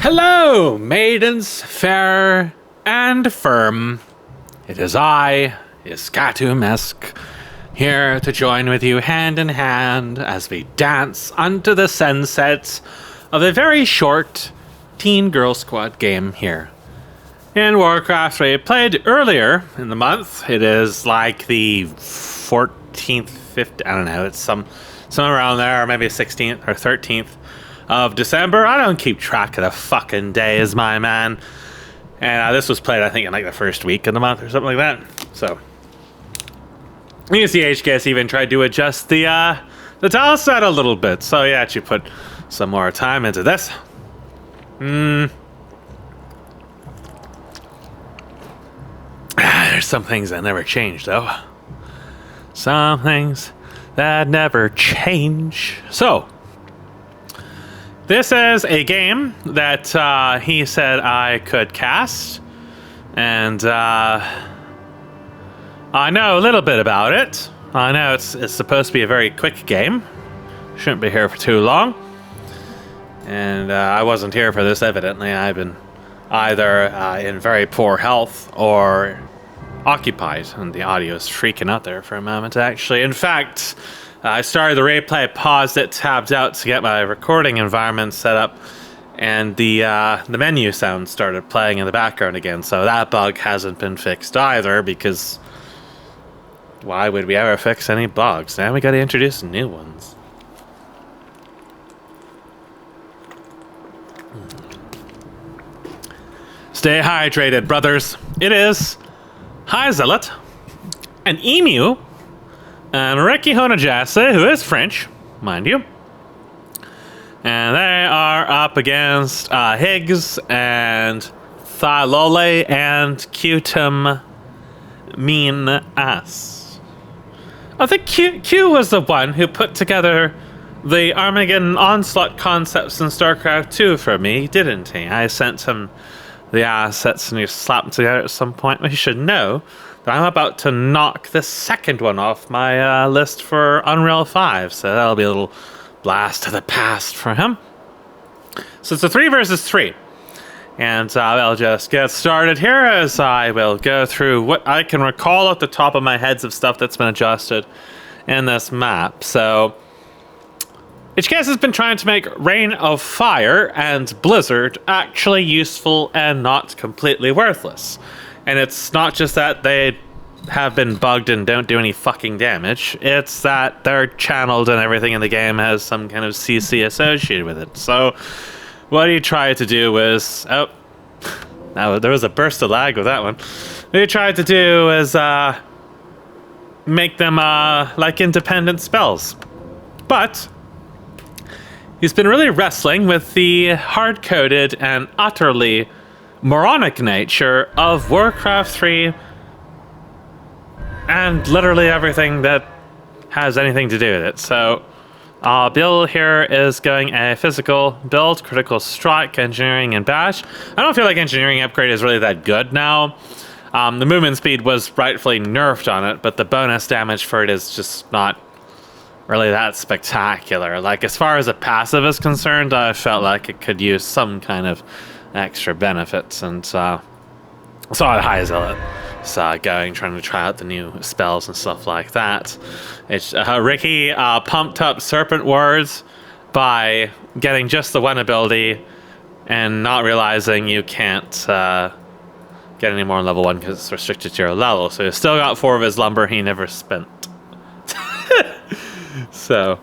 Hello, maidens fair and firm. It is I, Iskatumesk, here to join with you hand in hand as we dance unto the sunsets of a very short Teen Girl Squad game here. In Warcraft, we played earlier in the month. It is like the 14th, 15th, I don't know, it's somewhere around there, or maybe 16th or 13th of December. I don't keep track of the fucking days, my man. And this was played, I think, in like the first week of the month or something like that. So, you can see HKS even tried to adjust the tile set a little bit. So, yeah, actually put some more time into this. There's some things that never change, though. Some things that never change. So, this is a game that he said I could cast, and I know a little bit about it. I know it's supposed to be a very quick game. Shouldn't be here for too long. And I wasn't here for this, evidently. I've been either in very poor health or occupied, and the audio is freaking out there for a moment, actually. In fact, I started the replay, paused it, tabbed out to get my recording environment set up, and the menu sound started playing in the background again. So that bug hasn't been fixed either, because why would we ever fix any bugs? Now we got to introduce new ones. Stay hydrated, brothers. It is High Zealot, an Emu, and Ricky Honajase, who is French, mind you. And they are up against Higgs and Thylole and Cutum Mean Ass. I think Q was the one who put together the Armageddon Onslaught concepts in StarCraft 2 for me, didn't he? I sent him the assets and he slapped them together at some point. Well, he should know that I'm about to knock the second one off my list for Unreal 5, so that'll be a little blast to the past for him. So it's a 3 versus 3. And I'll just get started here as I will go through what I can recall at the top of my heads of stuff that's been adjusted in this map. So HKS has been trying to make Rain of Fire and Blizzard actually useful and not completely worthless. And it's not just that they have been bugged and don't do any fucking damage. It's that they're channeled and everything in the game has some kind of CC associated with it. So what he tried to do was... Oh, now there was a burst of lag with that one. What he tried to do is make them like independent spells. But he's been really wrestling with the hard-coded and utterly moronic nature of Warcraft 3 and literally everything that has anything to do with it. So, build here is going a physical build, critical strike, engineering, and bash. I don't feel like engineering upgrade is really that good now. The movement speed was rightfully nerfed on it, but the bonus damage for it is just not really that spectacular. Like, as far as a passive is concerned, I felt like it could use some kind of extra benefits, and saw High Zealot trying to try out the new spells and stuff like that. It's Ricky pumped up Serpent Words by getting just the one ability and not realizing you can't get any more on level 1 because it's restricted to your level. So he's still got 4 of his lumber he never spent. So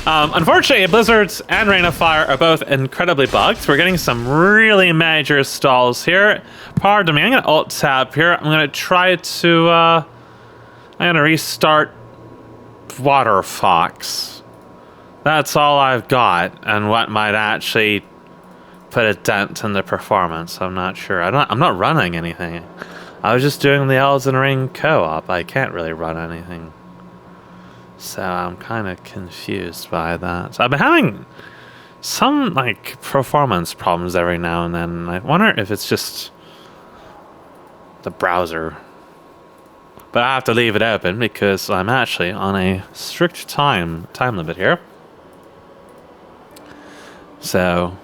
unfortunately, Blizzards and Rain of Fire are both incredibly bugged. We're getting some really major stalls here. Pardon me, I'm going to Alt-Tab here. I'm going to try to... I'm going to restart Water Fox. That's all I've got, and what might actually put a dent in the performance. I'm not sure. I'm not running anything. I was just doing the Elden Ring co-op. I can't really run anything. So I'm kind of confused by that. So I've been having some, like, performance problems every now and then. I wonder if it's just the browser. But I have to leave it open because I'm actually on a strict time limit here. So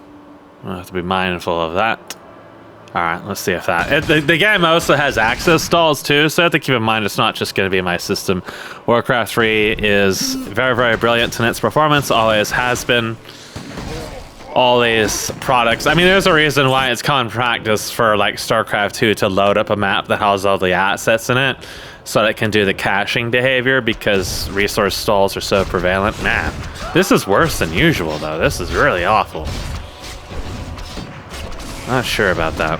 I'll have to be mindful of that. Alright, let's see if that... The game also has access stalls too, so I have to keep in mind it's not just going to be my system. Warcraft 3 is very, very brilliant in its performance, always has been. All these products. I mean, there's a reason why it's common practice for like StarCraft 2 to load up a map that has all the assets in it so that it can do the caching behavior, because resource stalls are so prevalent. Man, this is worse than usual though. This is really awful. Not sure about that.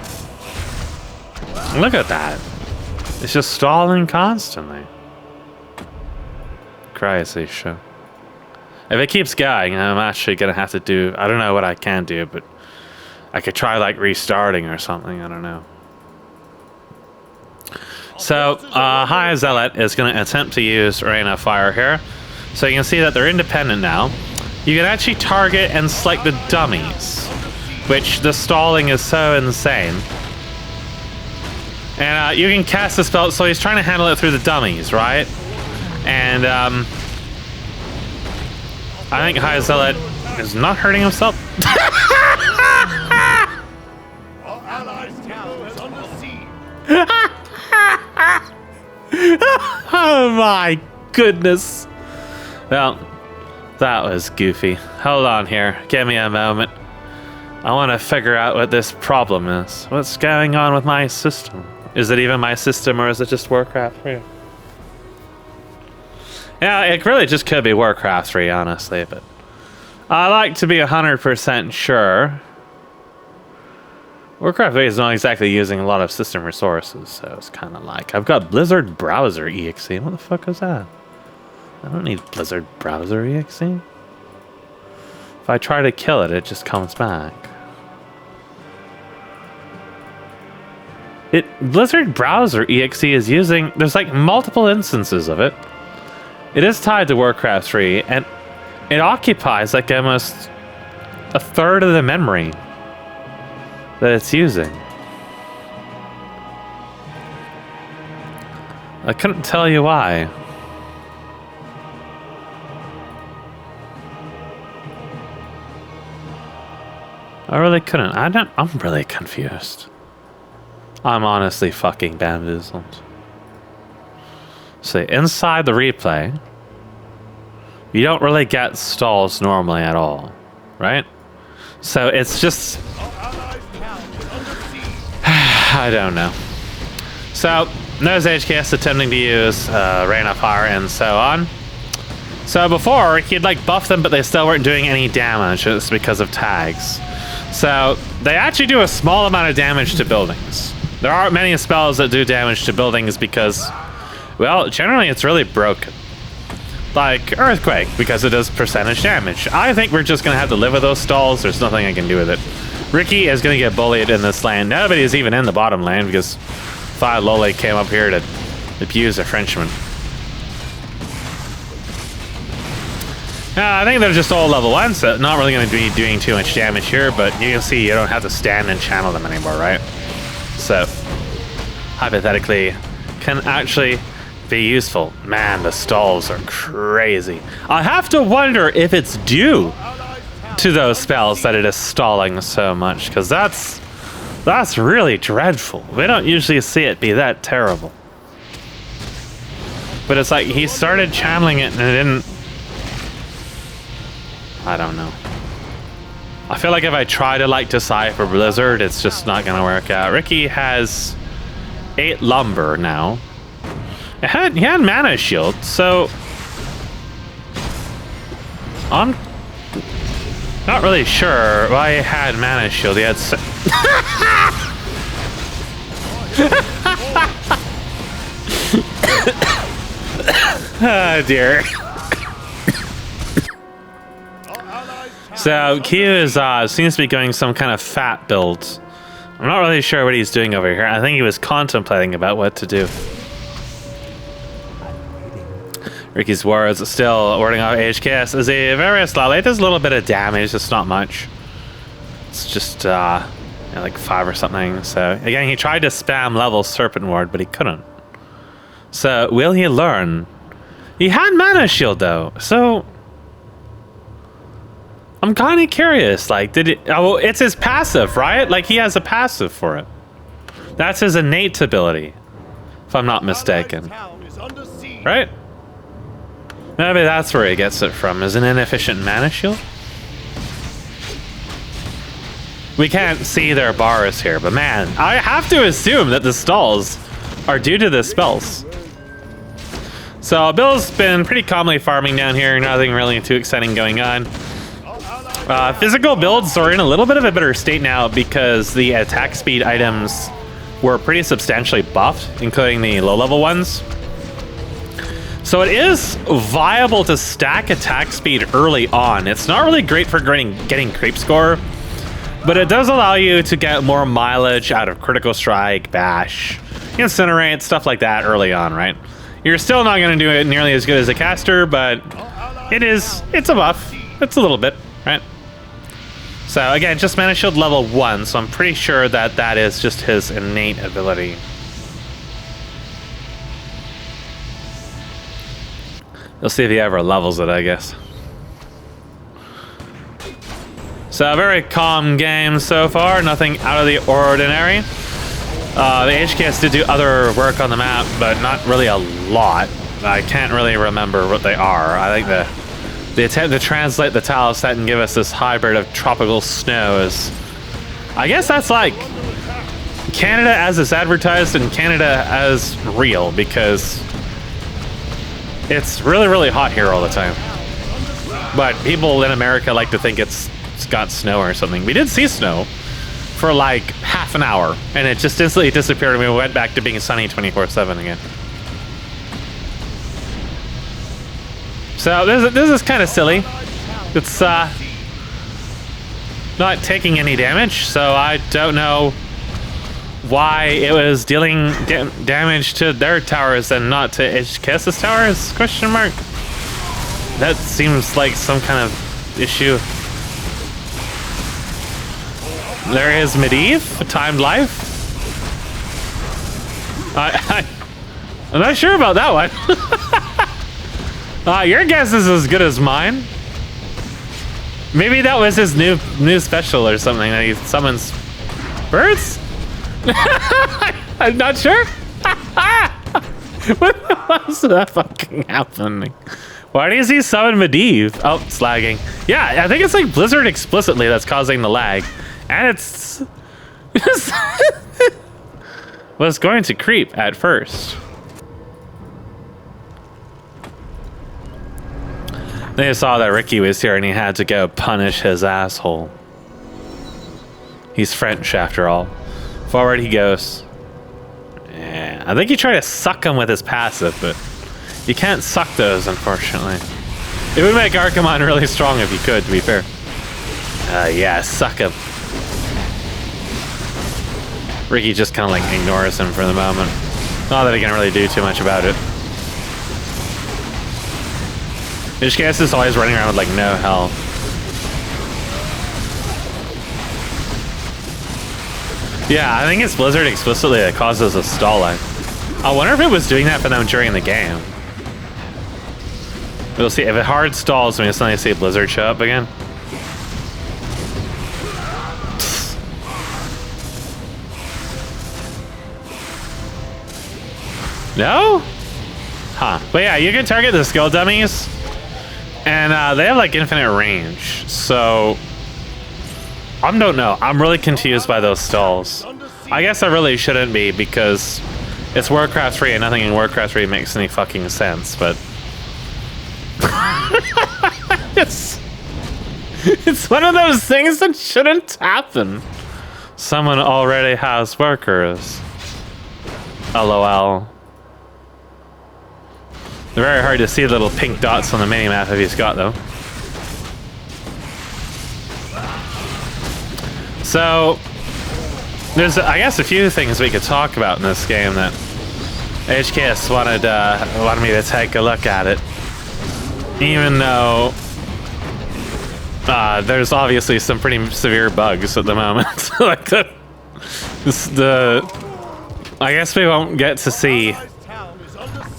Look at that. It's just stalling constantly. Crazy shit. If it keeps going, I'm actually going to have to do... I don't know what I can do, but I could try, like, restarting or something. I don't know. So, High Zealot is going to attempt to use Rain of Fire here. So you can see that they're independent now. You can actually target and select the dummies, which the stalling is so insane. And you can cast the spell... So he's trying to handle it through the dummies, right? And, I think High Zealot is not hurting himself. Oh my goodness. Well, that was goofy. Hold on here. Give me a moment. I want to figure out what this problem is. What's going on with my system? Is it even my system, or is it just Warcraft 3? Yeah, it really just could be Warcraft 3, honestly, but I like to be 100% sure. Warcraft 3 is not exactly using a lot of system resources, so it's kind of like... I've got Blizzard Browser EXE. What the fuck is that? I don't need Blizzard Browser EXE. If I try to kill it, it just comes back. Blizzard Browser EXE is using... There's like multiple instances of it. It is tied to Warcraft 3, and it occupies like almost a third of the memory that it's using. I couldn't tell you why. I really couldn't. I'm really confused. I'm honestly fucking bamboozled. So inside the replay, you don't really get stalls normally at all, right? So it's just... I don't know. So there's HKS attempting to use Rain of Fire and so on. So before, he'd like buff them, but they still weren't doing any damage. It's because of tags. So they actually do a small amount of damage to buildings. There aren't many spells that do damage to buildings because... Well, generally it's really broken. Like Earthquake, because it does percentage damage. I think we're just going to have to live with those stalls. There's nothing I can do with it. Ricky is going to get bullied in this lane. Nobody's even in the bottom lane because Fi Loli came up here to abuse a Frenchman. I think they're just all level 1, so not really going to be doing too much damage here, but you can see you don't have to stand and channel them anymore, right? So, hypothetically, can actually be useful. Man, the stalls are crazy. I have to wonder if it's due to those spells that it is stalling so much, because that's really dreadful. We don't usually see it be that terrible. But it's like he started channeling it and it didn't... I don't know. I feel like if I try to like decipher Blizzard, it's just not gonna work out. Ricky has 8 lumber now. He had mana shield, so I'm not really sure why he had mana shield. He had oh dear. So Q is seems to be going some kind of fat build. I'm not really sure what he's doing over here. I think he was contemplating about what to do. Ricky's words are still warding off HKS as a very slow. It does a little bit of damage, just not much. It's just like 5 or something. So again, he tried to spam level Serpent Ward, but he couldn't. So will he learn? He had mana shield though, so I'm kind of curious. Like, did it? Oh, it's his passive, right? Like, he has a passive for it. That's his innate ability, if I'm not mistaken. Right? Maybe that's where he gets it from, is an inefficient mana shield. We can't see their bars here, but man, I have to assume that the stalls are due to the spells. So Bill's been pretty calmly farming down here, nothing really too exciting going on. Physical builds are in a little bit of a better state now because the attack speed items were pretty substantially buffed, including the low-level ones. So it is viable to stack attack speed early on. It's not really great for getting creep score, but it does allow you to get more mileage out of critical strike, bash, incinerate, stuff like that early on, right? You're still not going to do it nearly as good as a caster, but it's a buff. It's a little bit, right? So again, just mana shield level 1, so I'm pretty sure that that is just his innate ability. We'll see if he ever levels it, I guess. So a very calm game so far, nothing out of the ordinary. The HKS did do other work on the map, but not really a lot. I can't really remember what they are. I think the attempt to translate the tile set and give us this hybrid of tropical snow is... I guess that's like Canada as it's advertised and Canada as real, because it's really, really hot here all the time. But people in America like to think it's got snow or something. We did see snow for like half an hour, and it just instantly disappeared, and we went back to being sunny 24/7 again. So this is kind of silly. It's not taking any damage, so I don't know why it was dealing damage to their towers and not to HKS's towers? Question mark. That seems like some kind of issue. There is Medivh, timed life. I'm not sure about that one. Your guess is as good as mine. Maybe that was his new special or something that he summons birds? I'm not sure. What was that fucking happening? Why does he summon Medivh? Oh, it's lagging. Yeah, I think it's like Blizzard explicitly that's causing the lag. And it's... was going to creep at first. They saw that Ricky was here and he had to go punish his asshole. He's French after all. Forward he goes. Yeah, I think he tried to suck him with his passive, but you can't suck those, unfortunately. It would make Archimon really strong if you could, to be fair. Yeah, suck him. Ricky just kind of like ignores him for the moment. Not that he can really do too much about it. HKS is always running around with like no health. Yeah, I think it's Blizzard explicitly that causes a stall line. I wonder if it was doing that for them during the game. We'll see. If it hard stalls, we suddenly see Blizzard show up again. No? Huh. But yeah, you can target the skill dummies, and they have like infinite range. So I don't know. I'm really confused by those stalls. I guess I really shouldn't be, because it's Warcraft 3 and nothing in Warcraft 3 makes any fucking sense, but it's one of those things that shouldn't happen. Someone already has workers. LOL. They're very hard to see the little pink dots on the minimap if he's got them. So there's, I guess, a few things we could talk about in this game that HKS wanted me to take a look at it, even though there's obviously some pretty severe bugs at the moment. Like I guess we won't get to see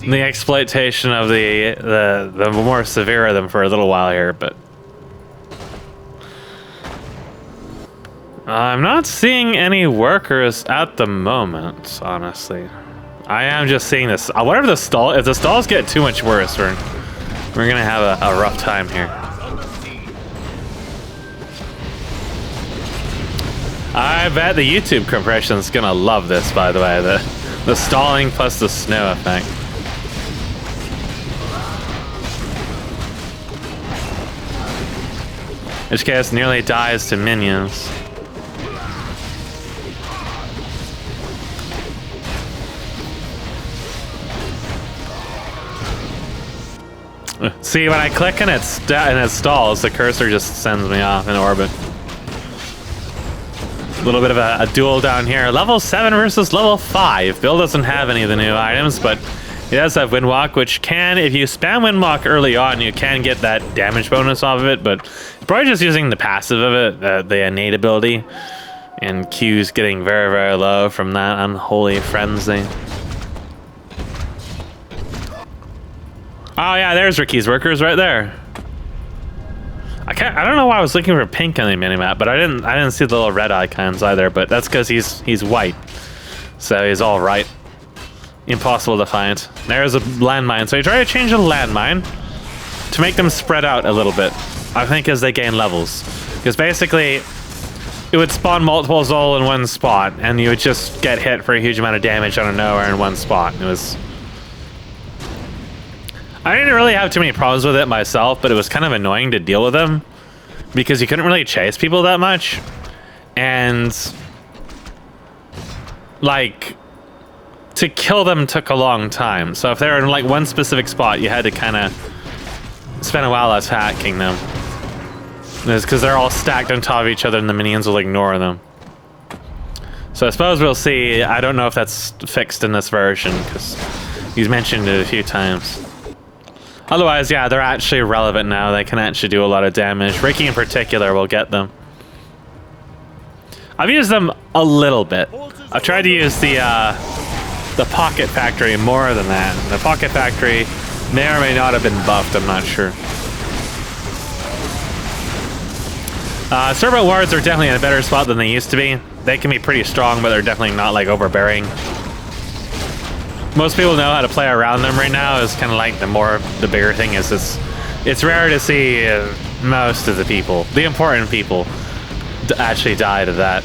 the exploitation of the more severe of them for a little while here, but I'm not seeing any workers at the moment, honestly. I am just seeing this. Whatever the stall, if the stalls get too much worse, we're gonna have a rough time here. I bet the YouTube compression's gonna love this, by the way. The stalling plus the snow effect. TGS nearly dies to minions. See, when I click and it stalls, the cursor just sends me off in orbit. A little bit of a duel down here. Level 7 versus level 5. Bill doesn't have any of the new items, but he does have Windwalk, which can, if you spam Windwalk early on, you can get that damage bonus off of it, but probably just using the passive of it, the innate ability. And Q's getting very, very low from that unholy frenzy. Oh yeah, there's Ricky's workers right there. I don't know why I was looking for pink on the minimap, but I didn't see the little red icons either, but that's because he's white. So he's all right. Impossible to find. There's a landmine. So you try to change a landmine to make them spread out a little bit, I think, as they gain levels. Because basically it would spawn multiples all in one spot, and you would just get hit for a huge amount of damage out of nowhere in one spot. It was... I didn't really have too many problems with it myself, but it was kind of annoying to deal with them because you couldn't really chase people that much. And like, to kill them took a long time. So if they were in like one specific spot, you had to kind of spend a while attacking them. It's because they're all stacked on top of each other and the minions will ignore them. So I suppose we'll see. I don't know if that's fixed in this version because he's mentioned it a few times. Otherwise, yeah, they're actually relevant now. They can actually do a lot of damage. Ricky in particular will get them. I've used them a little bit. I've tried to use the Pocket Factory more than that. The Pocket Factory may or may not have been buffed, I'm not sure. Servant wards are definitely in a better spot than they used to be. They can be pretty strong, but they're definitely not like overbearing. Most people know how to play around them right now. Is kind of like the bigger thing is it's rare to see most of the people, the important people, actually die to that.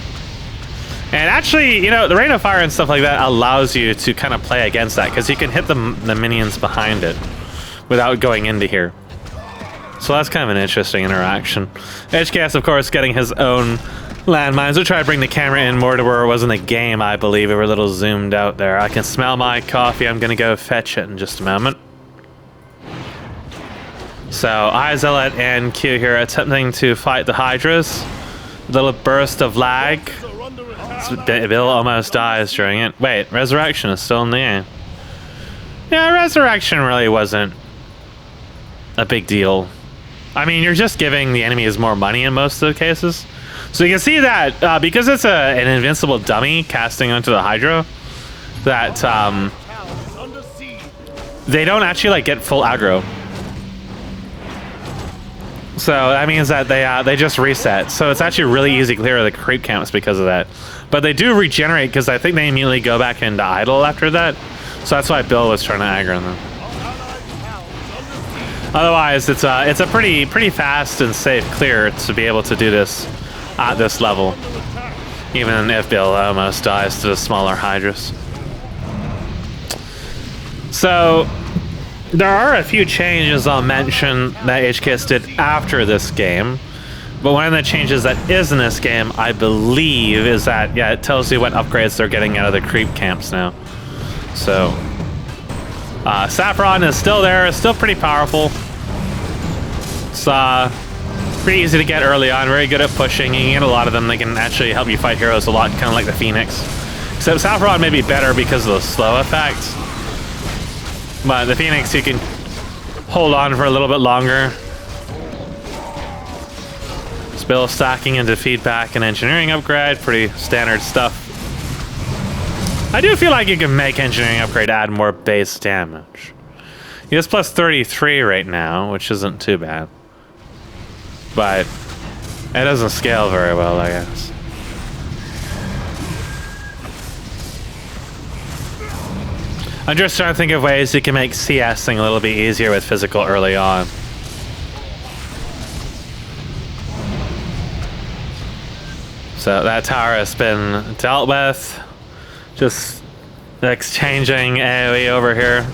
And actually, you know, the Rain of Fire and stuff like that allows you to kind of play against that because you can hit the minions behind it without going into here. So that's kind of an interesting interaction. TGS, of course, getting his own landmines. We'll try to bring the camera in more to where it was in the game, I believe. We were a little zoomed out there. I can smell my coffee. I'm going to go fetch it in just a moment. So, Zealot and Q here attempting to fight the Hydras. Little burst of lag. Bill almost dies during it. Wait, Resurrection is still in the game. Yeah, Resurrection really wasn't a big deal. I mean, you're just giving the enemies more money in most of the cases. So you can see that because it's an invincible dummy casting onto the Hydra, that they don't actually like get full aggro. So that means that they just reset. So it's actually really easy to clear the creep camps because of that. But they do regenerate because I think they immediately go back into idle after that. So that's why Bill was trying to aggro them. Otherwise, it's a pretty fast and safe clear to be able to do this at this level, even if Bill almost dies to the smaller Hydras. So there are a few changes I'll mention that HKS did after this game, but one of the changes that is in this game, I believe, is that, yeah, it tells you what upgrades they're getting out of the creep camps now. So Saffron is still there, still pretty powerful. It's pretty easy to get early on, very good at pushing. You can get a lot of them. They can actually help you fight heroes a lot, kind of like the Phoenix. Except Saffron may be better because of the slow effect. But the Phoenix, you can hold on for a little bit longer. Spill stacking into feedback and engineering upgrade, pretty standard stuff. I do feel like you can make engineering upgrade add more base damage. He has plus 33 right now, which isn't too bad. But it doesn't scale very well, I guess. I'm just trying to think of ways you can make CSing a little bit easier with physical early on. So that tower has been dealt with. Just exchanging AoE over here.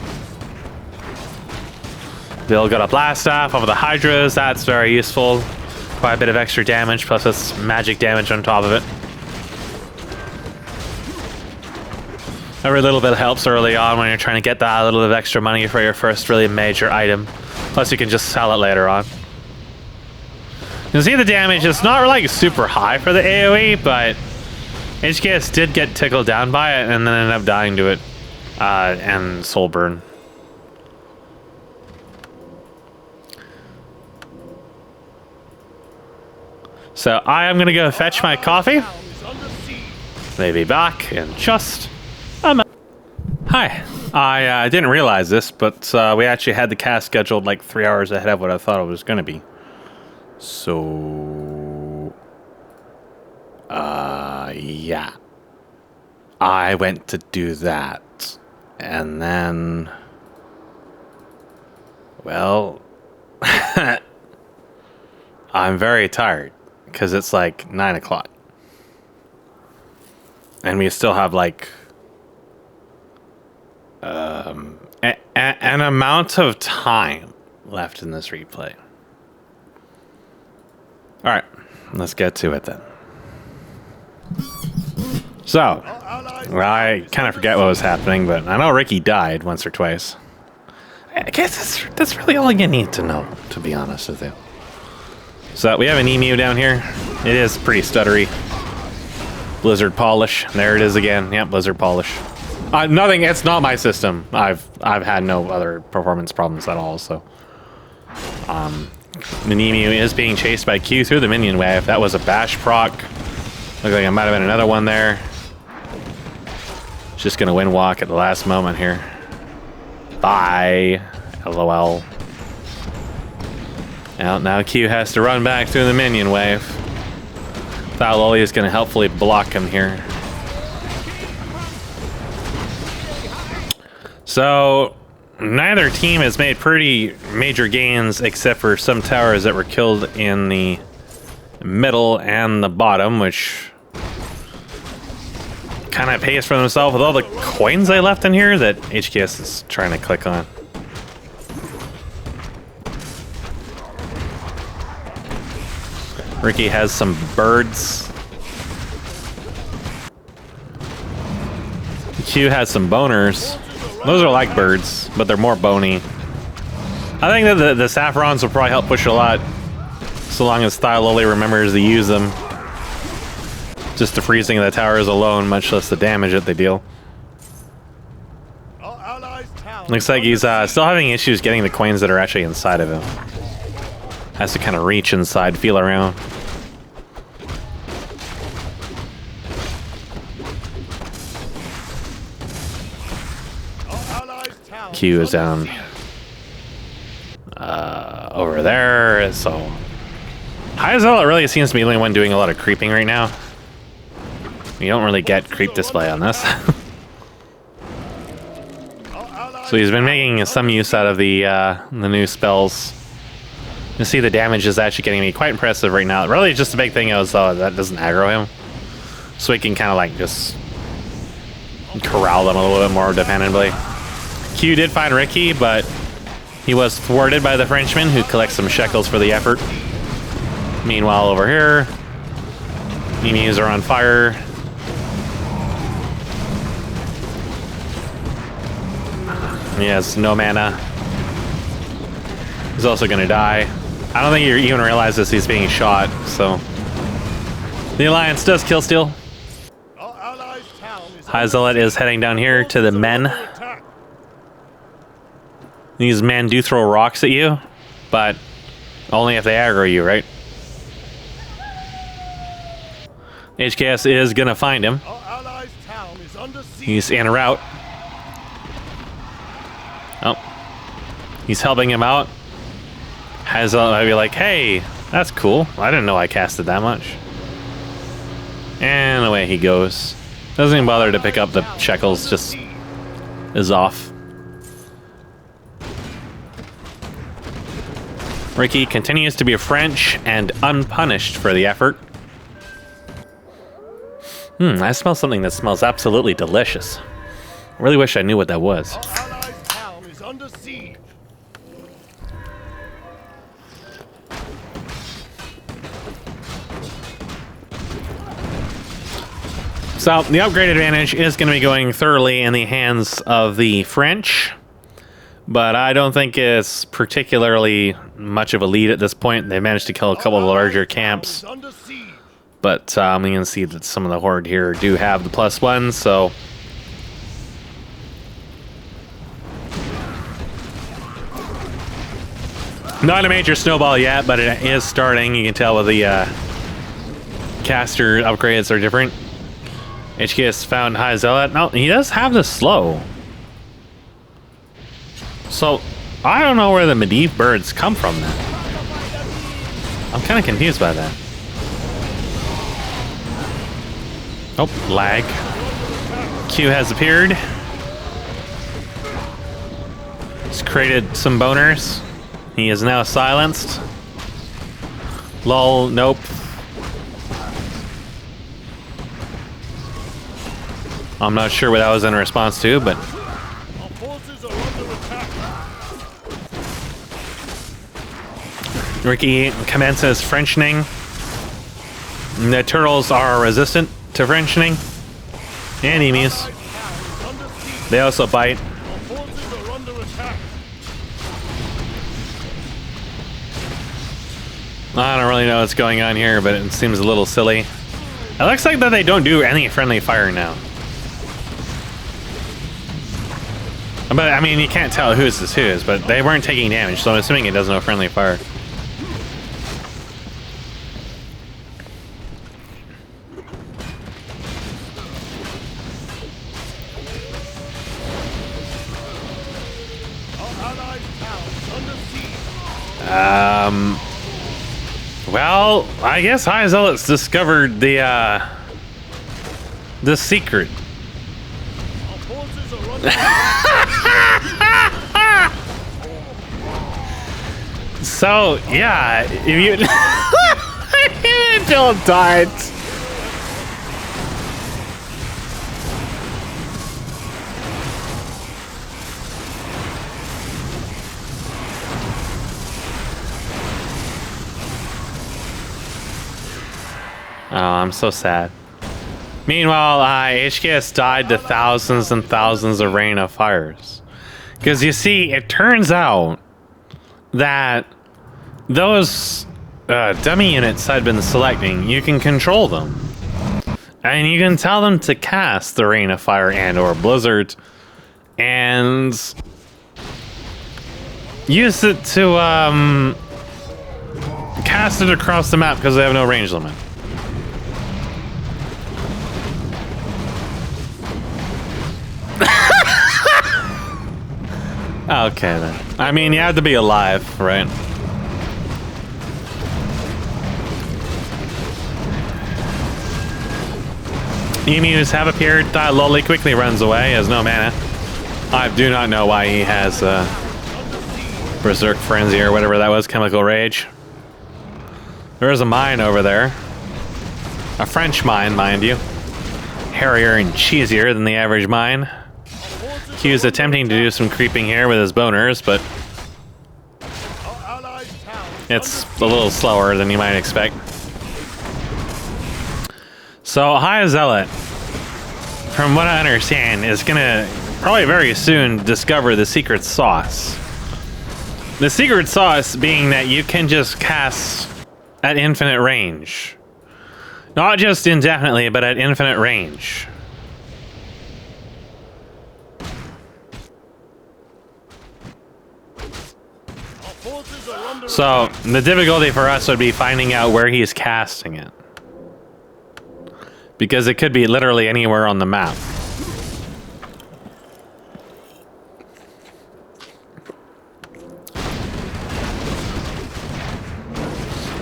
Bill got a blast off over the Hydras. That's very useful. Quite a bit of extra damage, plus this magic damage on top of it. Every little bit helps early on when you're trying to get that little bit of extra money for your first really major item. Plus you can just sell it later on. You can see the damage is not like super high for the AoE, but HKS did get tickled down by it and then ended up dying to it. And soul burn. So I am gonna go fetch my coffee. Maybe back in just a minute. Hi. I didn't realize this, but we actually had the cast scheduled like 3 hours ahead of what I thought it was gonna be. So, yeah. I went to do that. And then, well, I'm very tired. Because it's like 9 o'clock. And we still have like an amount of time left in this replay. Alright, let's get to it then. So, I kind of forget what was happening, but I know Ricky died once or twice. I guess that's really all you need to know, to be honest with you. So we have an emu down here. It is pretty stuttery. Blizzard polish. There it is again. Yep, blizzard polish. Nothing. It's not my system. I've had no other performance problems at all. So, the emu is being chased by Q through the minion wave. That was a bash proc. Looks like it might have been another one there. Just gonna win walk at the last moment here. Bye. LOL. Now Q has to run back through the minion wave. Loli is going to helpfully block him here. So, neither team has made pretty major gains except for some towers that were killed in the middle and the bottom, which kind of pays for themselves with all the coins they left in here that HKS is trying to click on. Ricky has some birds. Q has some boners. Those are like birds, but they're more bony. I think that the saffrons will probably help push a lot, so long as Loli remembers to use them. Just the freezing of the towers alone, much less the damage that they deal. Looks like he's still having issues getting the coins that are actually inside of him. Has to kind of reach inside, feel around. Q is down over there, so Hyzella really seems to be the only one doing a lot of creeping right now. You don't really get creep display on this. So he's been making some use out of the new spells. You see the damage is actually getting me quite impressive right now. Really just the big thing is that doesn't aggro him. So he can kind of like just corral them a little bit more dependably. Q did find Ricky, but he was thwarted by the Frenchman, who collects some shekels for the effort. Meanwhile, over here, emus are on fire. He has no mana. He's also going to die. I don't think he even realizes he's being shot, so... The Alliance does kill steal. Hyzella is heading down here to the men. These men do throw rocks at you, but only if they aggro you, right? HKS is gonna find him. He's en route. Oh. He's helping him out. Hyzella might be like, hey, that's cool. I didn't know I casted that much. And away he goes. Doesn't even bother to pick up the shekels, just is off. Ricky continues to be French and unpunished for the effort. I smell something that smells absolutely delicious. I really wish I knew what that was. Our allied town is under siege. So, the upgrade advantage is going to be going thoroughly in the hands of the French, but I don't think it's particularly much of a lead at this point. They managed to kill a couple of larger camps, but we can see that some of the Horde here do have the +1, so... Not a major snowball yet, but it is starting. You can tell with the caster upgrades are different. HKS found High Zealot. No, he does have the slow. So, I don't know where the Medivh birds come from then. I'm kind of confused by that. Oh, lag. Q has appeared. He's created some boners. He is now silenced. Lol, nope. I'm not sure what that was in response to, but... Our forces are under attack. Ricky commences Frenching. The turtles are resistant to Frenching. And emus. They also bite. Our forces are under attack. I don't really know what's going on here, but it seems a little silly. It looks like that they don't do any friendly fire now. But, I mean, you can't tell whose, but they weren't taking damage, so I'm assuming it does no friendly fire. Our allied town is under siege. Well, I guess High Zealots discovered the secret. Our forces are under So, yeah, if you... Until it died. Oh, I'm so sad. Meanwhile, HKS died to thousands and thousands of rain of fires. Because you see, it turns out that those dummy units I'd been selecting, you can control them. And you can tell them to cast the Rain of Fire and or Blizzard and use it to cast it across the map because they have no range limit. Okay then. I mean, you have to be alive, right? Emus have appeared. Lolly quickly runs away, has no mana. I do not know why he has Berserk Frenzy or whatever that was, Chemical Rage. There is a mine over there. A French mine, mind you. Hairier and cheesier than the average mine. Q's attempting to do some creeping here with his boners, but it's a little slower than you might expect. So, High Zealot, from what I understand, is gonna probably very soon discover the secret sauce. The secret sauce being that you can just cast at infinite range. Not just indefinitely, but at infinite range. So, the difficulty for us would be finding out where he's casting it. Because it could be literally anywhere on the map.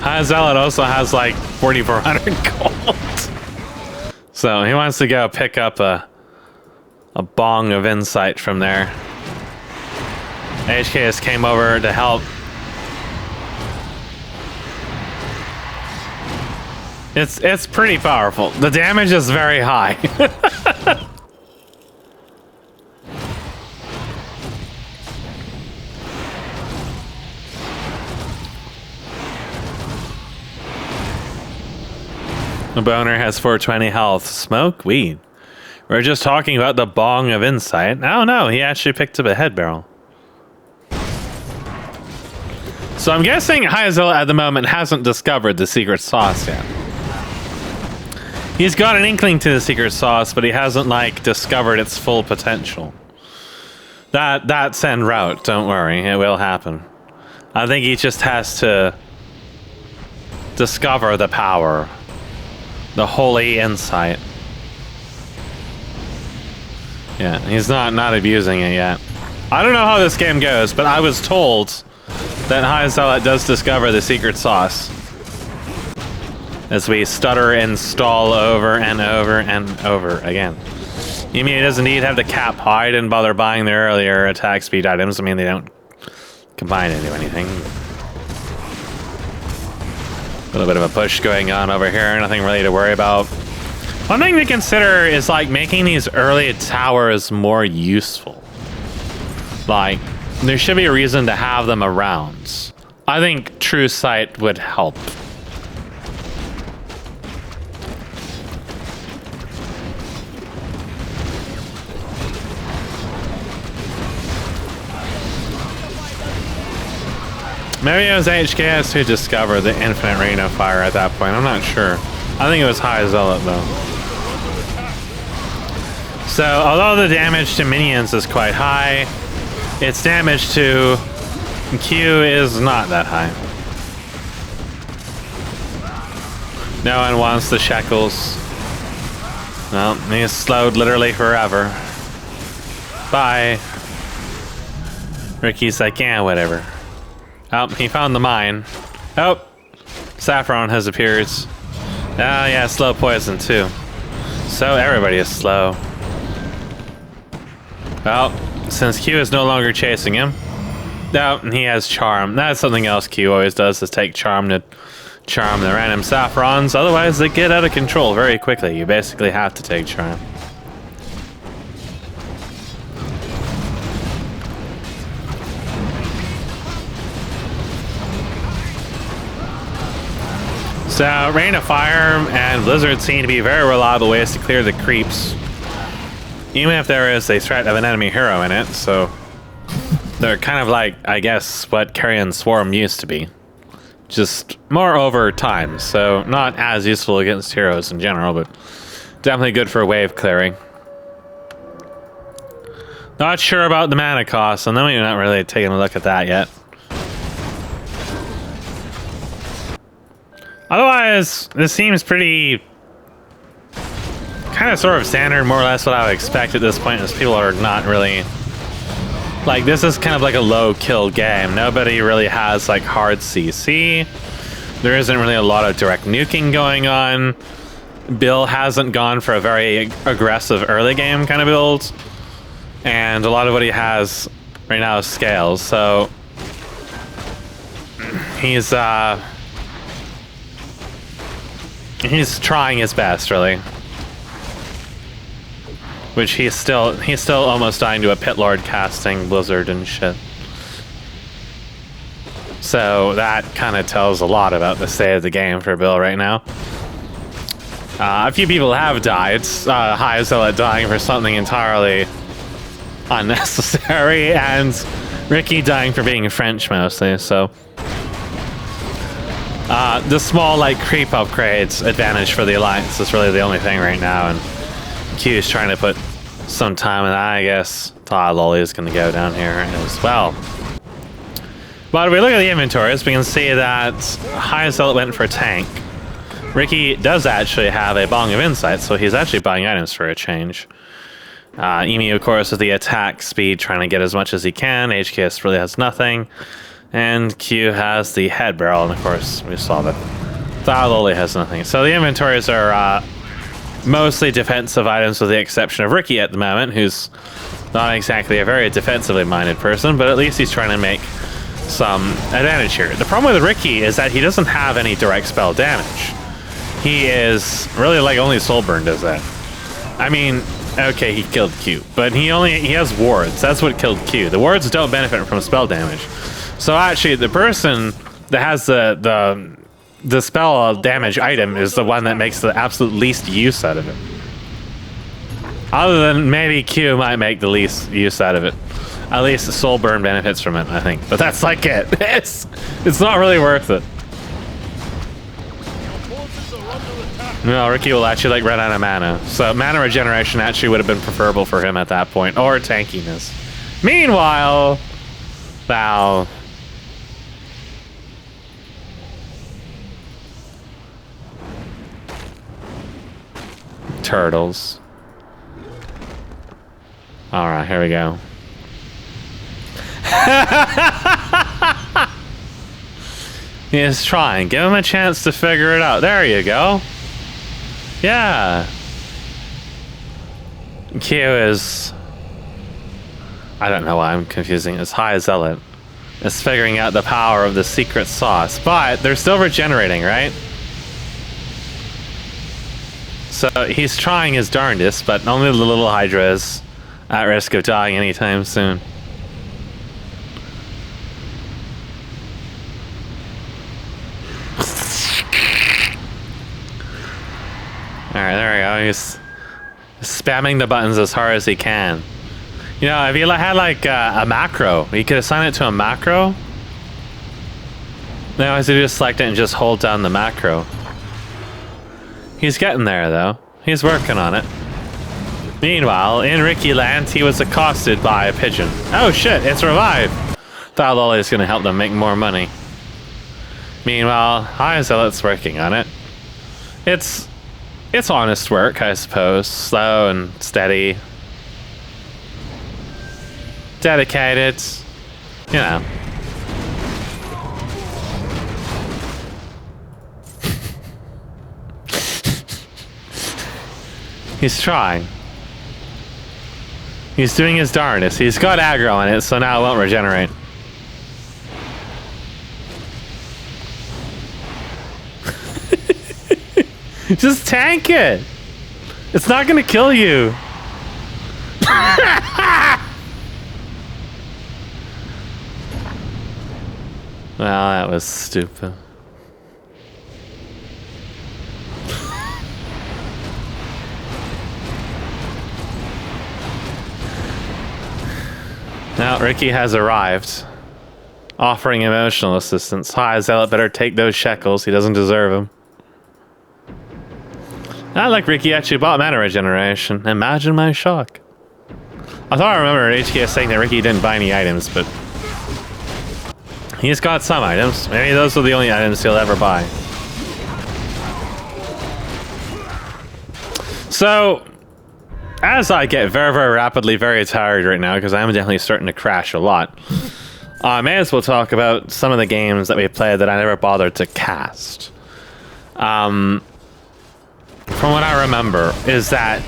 High Zealot also has like 4,400 gold. So he wants to go pick up a a bong of insight from there. HKS came over to help. It's pretty powerful. The damage is very high. The boner has 420 health. Smoke weed. We're just talking about the bong of insight. Oh no, he actually picked up a head barrel. So I'm guessing Hyzilla at the moment hasn't discovered the secret sauce yet. He's got an inkling to the secret sauce, but he hasn't like discovered its full potential. That's en route, don't worry, it will happen. I think he just has to discover the power. The holy insight. Yeah, he's not abusing it yet. I don't know how this game goes, but I was told that Hyzilla does discover the secret sauce. As we stutter and stall over and over and over again. You mean it does indeed have the cap high? I didn't bother buying the earlier attack speed items. I mean, they don't combine into anything. A little bit of a push going on over here. Nothing really to worry about. One thing to consider is like making these early towers more useful. Like, there should be a reason to have them around. I think True Sight would help. Maybe it was HKS who discovered the infinite rain of fire at that point. I'm not sure. I think it was Hyzilla though. So, although the damage to minions is quite high, its damage to Q is not that high. No one wants the shekels. Well, he's slowed literally forever. Bye. Ricky's like, yeah, whatever. Oh, he found the mine. Oh, Saffron has appeared. Oh yeah, slow poison too. So everybody is slow. Well, since Q is no longer chasing him. Oh, and he has Charm. That's something else Q always does, is take Charm to charm the random Saffrons. Otherwise they get out of control very quickly. You basically have to take Charm. So, Rain of Fire and Blizzard seem to be very reliable ways to clear the creeps. Even if there is a threat of an enemy hero in it, so... They're kind of like, I guess, what Carrion Swarm used to be. Just more over time, so not as useful against heroes in general, but definitely good for wave clearing. Not sure about the mana cost, and then we're not really taking a look at that yet. Otherwise, this seems pretty kind of sort of standard, more or less what I would expect at this point, as people are not really... Like, this is kind of like a low-kill game. Nobody really has, like, hard CC. There isn't really a lot of direct nuking going on. Bill hasn't gone for a very aggressive early game kind of build. And a lot of what he has right now is scales, so... He's trying his best, really. Which he's still almost dying to a Pit Lord casting Blizzard and shit. So that kind of tells a lot about the state of the game for Bill right now. A few people have died. Hyzilla dying for something entirely unnecessary, and Ricky dying for being French mostly, so... the small, like, creep upgrades advantage for the Alliance is really the only thing right now, and Q is trying to put some time in that, I guess. Lolly is going to go down here as well. But if we look at the inventories, we can see that Hyzilla went for tank. Ricky does actually have a Bong of Insight, so he's actually buying items for a change. Emu, of course, with the attack speed, trying to get as much as he can. HKS really has nothing. And Q has the head barrel, and of course, we saw that Lolly has nothing. So the inventories are mostly defensive items with the exception of Ricky at the moment, who's not exactly a very defensively minded person, but at least he's trying to make some advantage here. The problem with Ricky is that he doesn't have any direct spell damage. He is really like only Soulburn does that. I mean, okay, he killed Q, but he has wards. That's what killed Q. The wards don't benefit from spell damage. So actually, the person that has the spell damage item is the one that makes the absolute least use out of it. Other than maybe Q might make the least use out of it. At least the Soulburn benefits from it, I think. But that's like it. It's not really worth it. No, Ricky will actually like run out of mana. So mana regeneration actually would have been preferable for him at that point. Or tankiness. Meanwhile, Val. Turtles. Alright, here we go. He's trying. Give him a chance to figure it out. There you go. Yeah. Q is... I don't know why I'm confusing. It's High Zealot. It's figuring out the power of the secret sauce. But they're still regenerating, right? So he's trying his darndest, but only the little Hydra is at risk of dying anytime soon. Alright, there we go. He's spamming the buttons as hard as he can. You know, if he had like a macro, he could assign it to a macro. Now, he just select it and just hold down the macro. He's getting there, though. He's working on it. Meanwhile, in Ricky Land, he was accosted by a pigeon. Oh shit, it's revived! Thought Lolly's gonna help them make more money. Meanwhile, High Zealot's working on it. It's honest work, I suppose. Slow and steady. Dedicated. You know. He's trying. He's doing his darndest. He's got aggro on it, so now it won't regenerate. Just tank it. It's not gonna kill you. Well, that was stupid. Now Ricky has arrived, offering emotional assistance. High Zealot better take those shekels. He doesn't deserve them. Not like Ricky actually bought mana regeneration. Imagine my shock. I thought I remember HKS saying that Ricky didn't buy any items, but he's got some items. Maybe those are the only items he'll ever buy. So, as I get very, very rapidly very tired right now, because I'm definitely starting to crash a lot, I may as well talk about some of the games that we played that I never bothered to cast. From what I remember, is that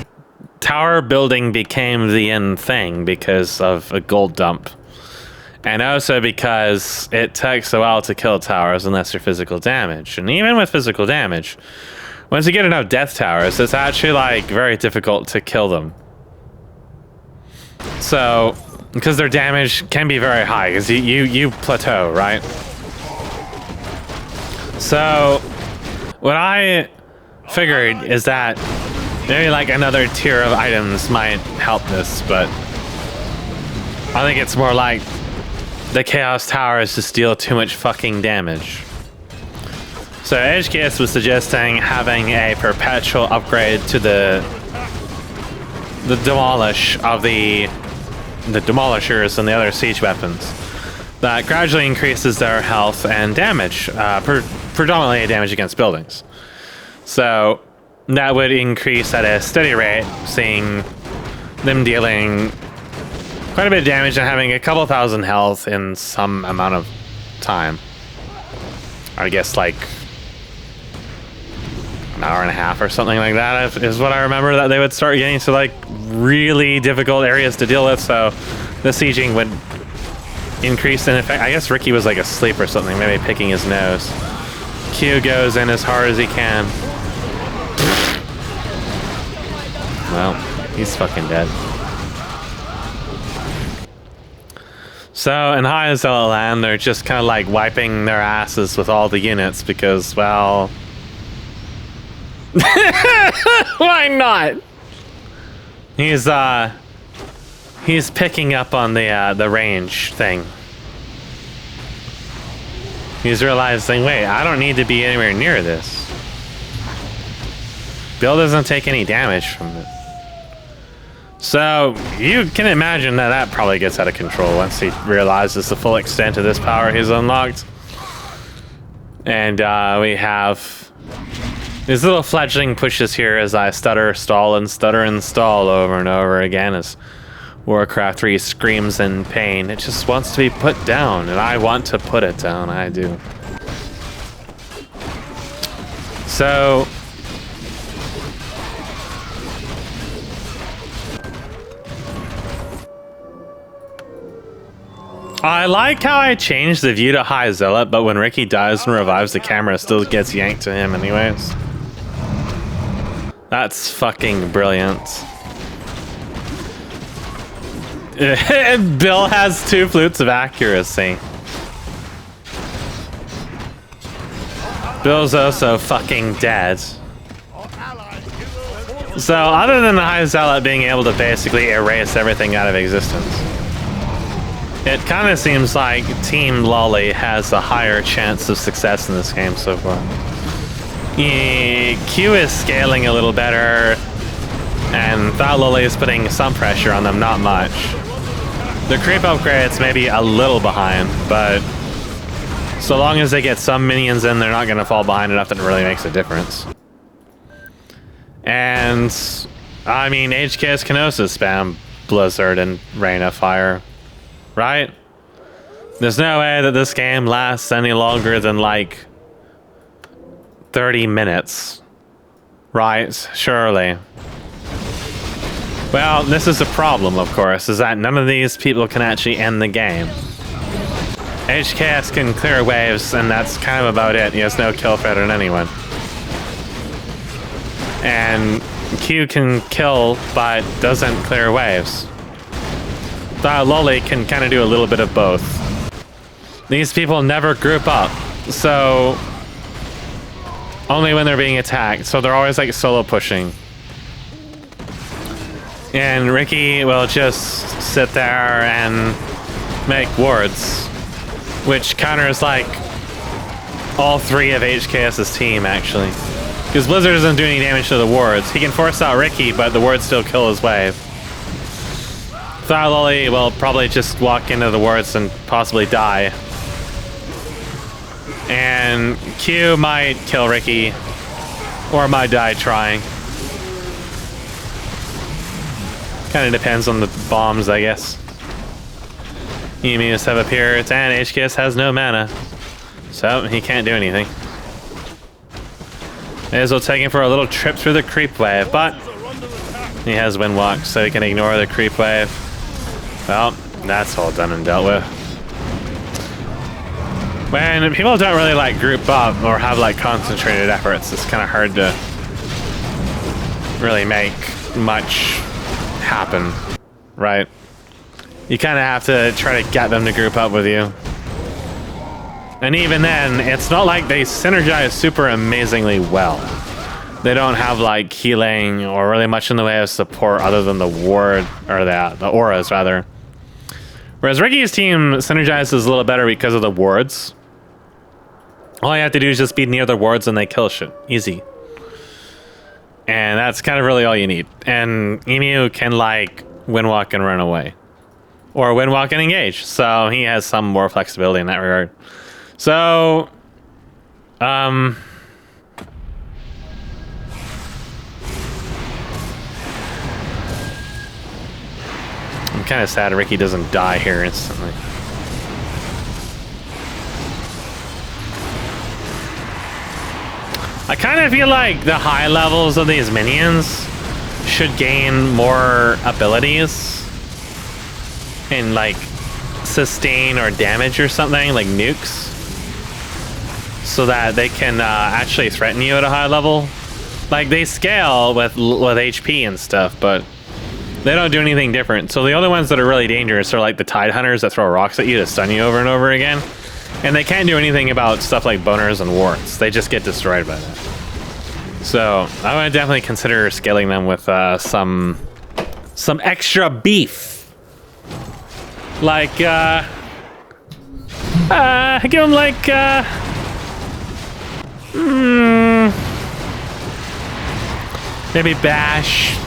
tower building became the end thing because of a gold dump. And also because it takes a while to kill towers unless they're physical damage. And even with physical damage, once you get enough death towers, it's actually like very difficult to kill them. So, because their damage can be very high, because you plateau, right? So, what I figured is that maybe like another tier of items might help this, but I think it's more like the Chaos Towers just deal too much fucking damage. So HKS was suggesting having a perpetual upgrade to the demolish of the demolishers and the other siege weapons that gradually increases their health and damage, predominantly damage against buildings. So that would increase at a steady rate, seeing them dealing quite a bit of damage and having a couple thousand health in some amount of time. I guess like an hour and a half or something like that is what I remember, that they would start getting to like really difficult areas to deal with, so the sieging would increase in effect. I guess Ricky was like asleep or something, maybe picking his nose. Q goes in as hard as he can. Well, he's fucking dead. So in High Zealot Land, they're just kind of like wiping their asses with all the units because, well, why not? He's picking up on the range thing. He's realizing, wait, I don't need to be anywhere near this. Bill doesn't take any damage from it. So you can imagine that probably gets out of control once he realizes the full extent of this power he's unlocked. And we have these little fledgling pushes here as I stutter, stall, and stall over and over again as Warcraft 3 screams in pain. It just wants to be put down, and I want to put it down. I do. So I like how I changed the view to High Zealot, but when Ricky dies and revives, the camera still gets yanked to him anyways. That's fucking brilliant. Bill has 2 flutes of accuracy. Bill's also fucking dead. So other than the High Zealot being able to basically erase everything out of existence, it kind of seems like Team Lolly has a higher chance of success in this game so far. Q is scaling a little better, and Thought Lolly is putting some pressure on them, not much. The creep upgrades may be a little behind, but so long as they get some minions in, they're not going to fall behind enough that it really makes a difference. And, I mean, HKS can also spam Blizzard and Rain of Fire. Right? There's no way that this game lasts any longer than like 30 minutes. Right? Surely. Well, this is a problem, of course, is that none of these people can actually end the game. HKS can clear waves, and that's kind of about it. He has no kill threat on anyone. And Q can kill, but doesn't clear waves. Lolly can kind of do a little bit of both. These people never group up, so only when they're being attacked, so they're always like solo pushing. And Ricky will just sit there and make wards, which counters like all 3 of HKS's team actually. Because Blizzard doesn't do any damage to the wards. He can force out Ricky, but the wards still kill his wave. Lolly will probably just walk into the wards and possibly die. And Q might kill Ricky, or might die trying. Kind of depends on the bombs, I guess. Emus have appeared, and HKS has no mana, so he can't do anything. May as well take him for a little trip through the creep wave, but he has Windwalk, so he can ignore the creep wave. Well, that's all done and dealt with. When people don't really like group up or have like concentrated efforts, it's kind of hard to really make much happen, right? You kind of have to try to get them to group up with you. And even then, it's not like they synergize super amazingly well. They don't have like healing or really much in the way of support other than the ward, or the auras rather. Whereas Ricky's team synergizes a little better because of the wards. All you have to do is just be near the wards and they kill shit. Easy. And that's kind of really all you need. And Emu can like windwalk and run away. Or windwalk and engage. So he has some more flexibility in that regard. So, I'm kind of sad Ricky doesn't die here instantly. I kind of feel like the high levels of these minions should gain more abilities and like sustain or damage or something, like nukes, so that they can actually threaten you at a high level. Like they scale with HP and stuff, but they don't do anything different. So the only ones that are really dangerous are like the Tide Hunters that throw rocks at you to stun you over and over again. And they can't do anything about stuff like boners and warts. They just get destroyed by that. So I would definitely consider scaling them with some extra beef. Like, give them like, maybe bash.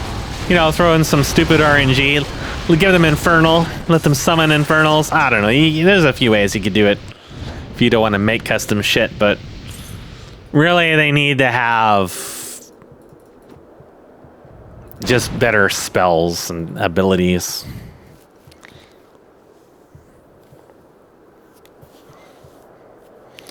You know, throw in some stupid RNG. We'll give them Infernal. Let them summon Infernals. I don't know. There's a few ways you could do it if you don't want to make custom shit, but really they need to have just better spells and abilities.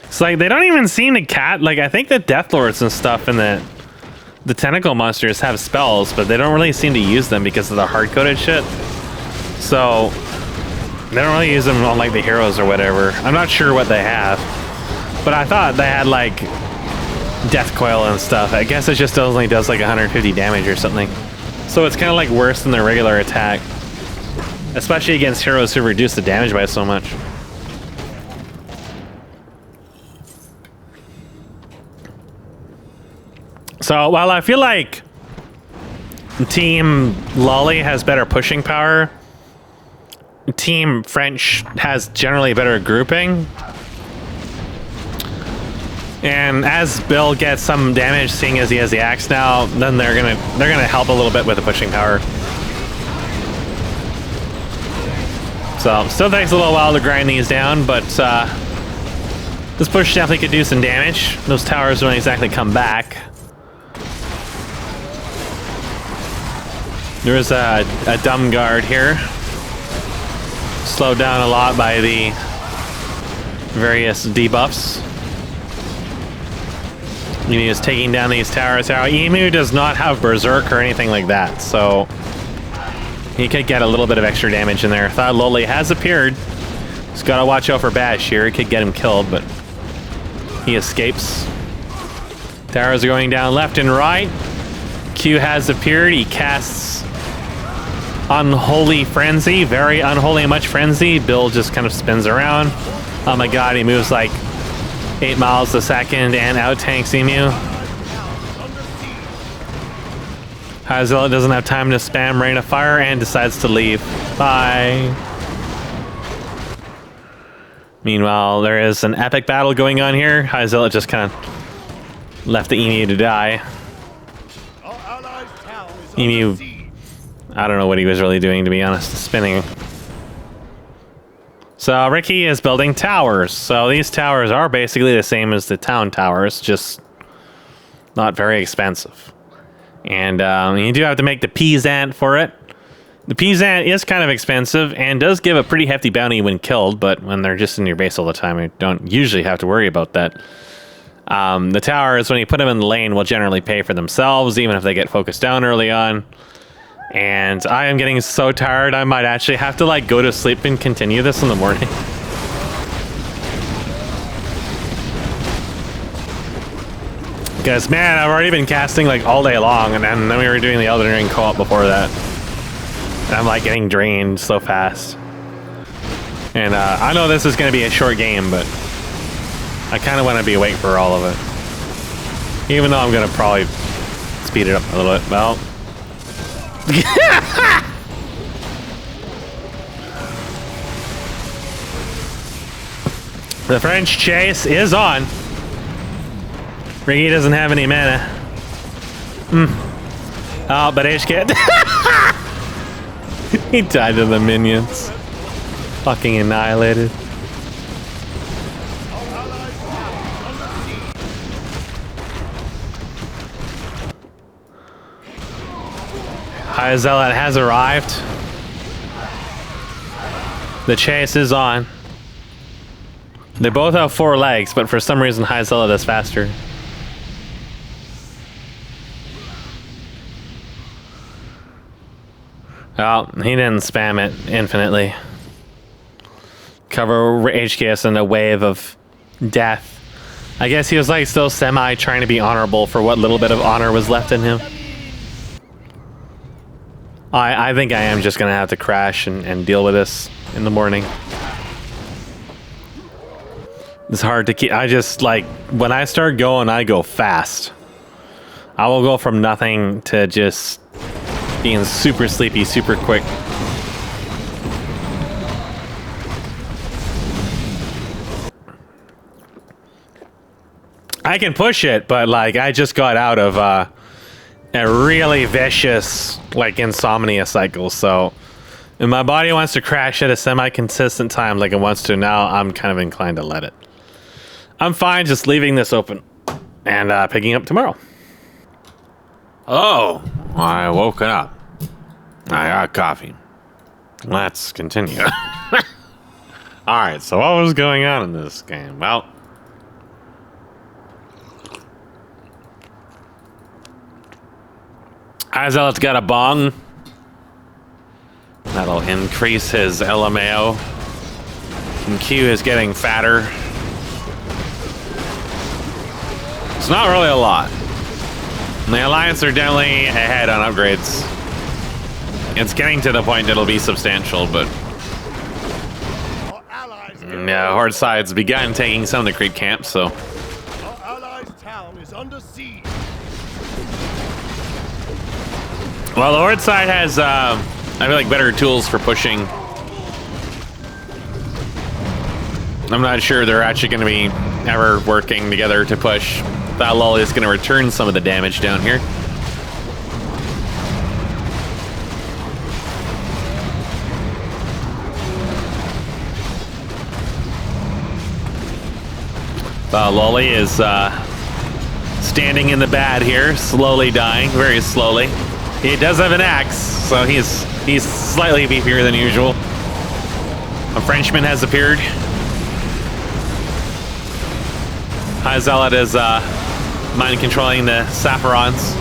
It's like they don't even seem to like I think the Death Lords and stuff and the tentacle monsters have spells, but they don't really seem to use them because of the hard-coded shit. So they don't really use them on like the heroes or whatever. I'm not sure what they have, but I thought they had like Death Coil and stuff. I guess it just only does like 150 damage or something. So it's kind of like worse than their regular attack, especially against heroes who reduce the damage by so much. So while I feel like Team Lolly has better pushing power, Team French has generally better grouping. And as Bill gets some damage, seeing as he has the axe now, then they're gonna help a little bit with the pushing power. So still takes a little while to grind these down, but this push definitely could do some damage. Those towers don't exactly come back. There is a dumb guard here. Slowed down a lot by the various debuffs. Emu is taking down these towers. Now, Emu does not have Berserk or anything like that, so he could get a little bit of extra damage in there. Thought Loli has appeared. He's got to watch out for Bash here. It could get him killed, but he escapes. Towers are going down left and right. Q has appeared. He casts Unholy Frenzy, very unholy much frenzy. Bill just kind of spins around. Oh my god, he moves like 8 miles a second and out-tanks Emu. Hyzilla doesn't have time to spam Rain of Fire and decides to leave. Bye. Meanwhile, there is an epic battle going on here. Hyzilla just kind of left the Emu to die. Emu, I don't know what he was really doing, to be honest, spinning. So Ricky is building towers. So these towers are basically the same as the town towers, just not very expensive. And you do have to make the Peasant for it. The Peasant is kind of expensive and does give a pretty hefty bounty when killed, but when they're just in your base all the time, you don't usually have to worry about that. The towers, when you put them in the lane, will generally pay for themselves, even if they get focused down early on. And I am getting so tired, I might actually have to like go to sleep and continue this in the morning. Because man, I've already been casting like all day long, and then we were doing the Elden Ring co-op before that. And I'm like getting drained so fast. And I know this is going to be a short game, but I kind of want to be awake for all of it. Even though I'm going to probably speed it up a little bit. Well... The French chase is on. Ricky doesn't have any mana. Oh, but HK. He died to the minions. Fucking annihilated. High Zealot has arrived. The chase is on. They both have 4 legs, but for some reason High Zealot is faster. Well, he didn't spam it infinitely. Cover HKS in a wave of death. I guess he was like still semi trying to be honorable for what little bit of honor was left in him. I think I am just gonna have to crash and deal with this in the morning. It's hard to keep. I just like when I start going, I go fast. I will go from nothing to just being super sleepy, super quick. I can push it, but like I just got out of a really vicious like insomnia cycle, so if my body wants to crash at a semi-consistent time like it wants to now, I'm kind of inclined to let it. I'm fine just leaving this open and picking up tomorrow. Oh, I woke up. I got coffee. Let's continue. Alright, so what was going on in this game? Well, Azealot's got a bong. That'll increase his LMAO. And Q is getting fatter. It's not really a lot. And the Alliance are definitely ahead on upgrades. It's getting to the point it'll be substantial, but yeah, Horde side's begun taking some of the creep camps, so Our allies' town is under siege. well, the Horde side has, I feel like, better tools for pushing. I'm not sure they're actually going to be ever working together to push. That lull is going to return some of the damage down here. Lolly is standing in the bad here, slowly dying, very slowly. He does have an axe, so he's slightly beefier than usual. A Frenchman has appeared. High Zealot is mind controlling the Saffrons.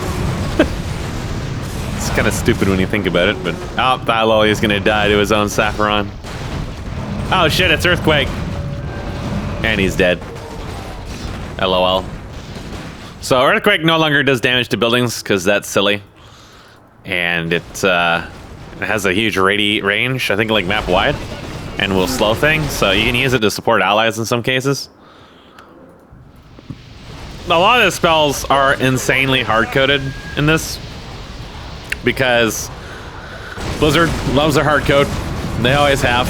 It's kind of stupid when you think about it, but oh, that Lolly is gonna die to his own Saffron. Oh shit, it's Earthquake. And he's dead. LOL. So Earthquake no longer does damage to buildings because that's silly. And it has a huge range, I think like map wide, and will slow things, so you can use it to support allies in some cases. A lot of the spells are insanely hard-coded in this because Blizzard loves their hard code. They always have.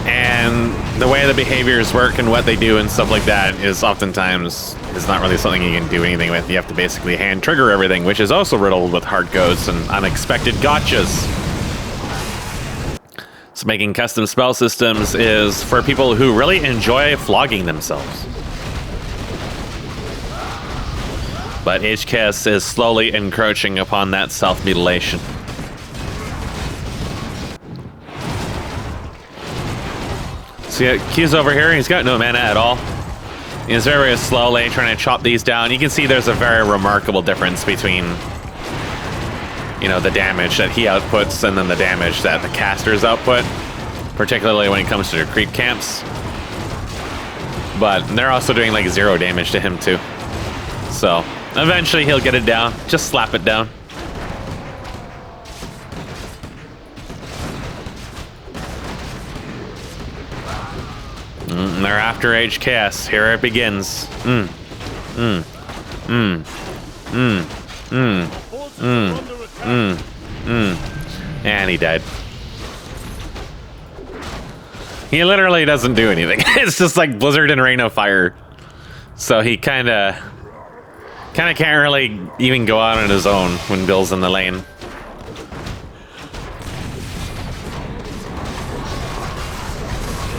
And the way the behaviors work and what they do and stuff like that is oftentimes is not really something you can do anything with. You have to basically hand trigger everything, which is also riddled with hard codes and unexpected gotchas. So making custom spell systems is for people who really enjoy flogging themselves. But HKS is slowly encroaching upon that self-mutilation. So yeah, Q's over here, he's got no mana at all. He's very, very slowly trying to chop these down. You can see there's a very remarkable difference between, you know, the damage that he outputs and then the damage that the casters output, particularly when it comes to their creep camps. But they're also doing like 0 damage to him too. So eventually he'll get it down. Just slap it down. They're after HKS. Here it begins. And he died. He literally doesn't do anything. It's just like Blizzard and Rain of Fire. So he kind of can't really even go out on his own when Bill's in the lane.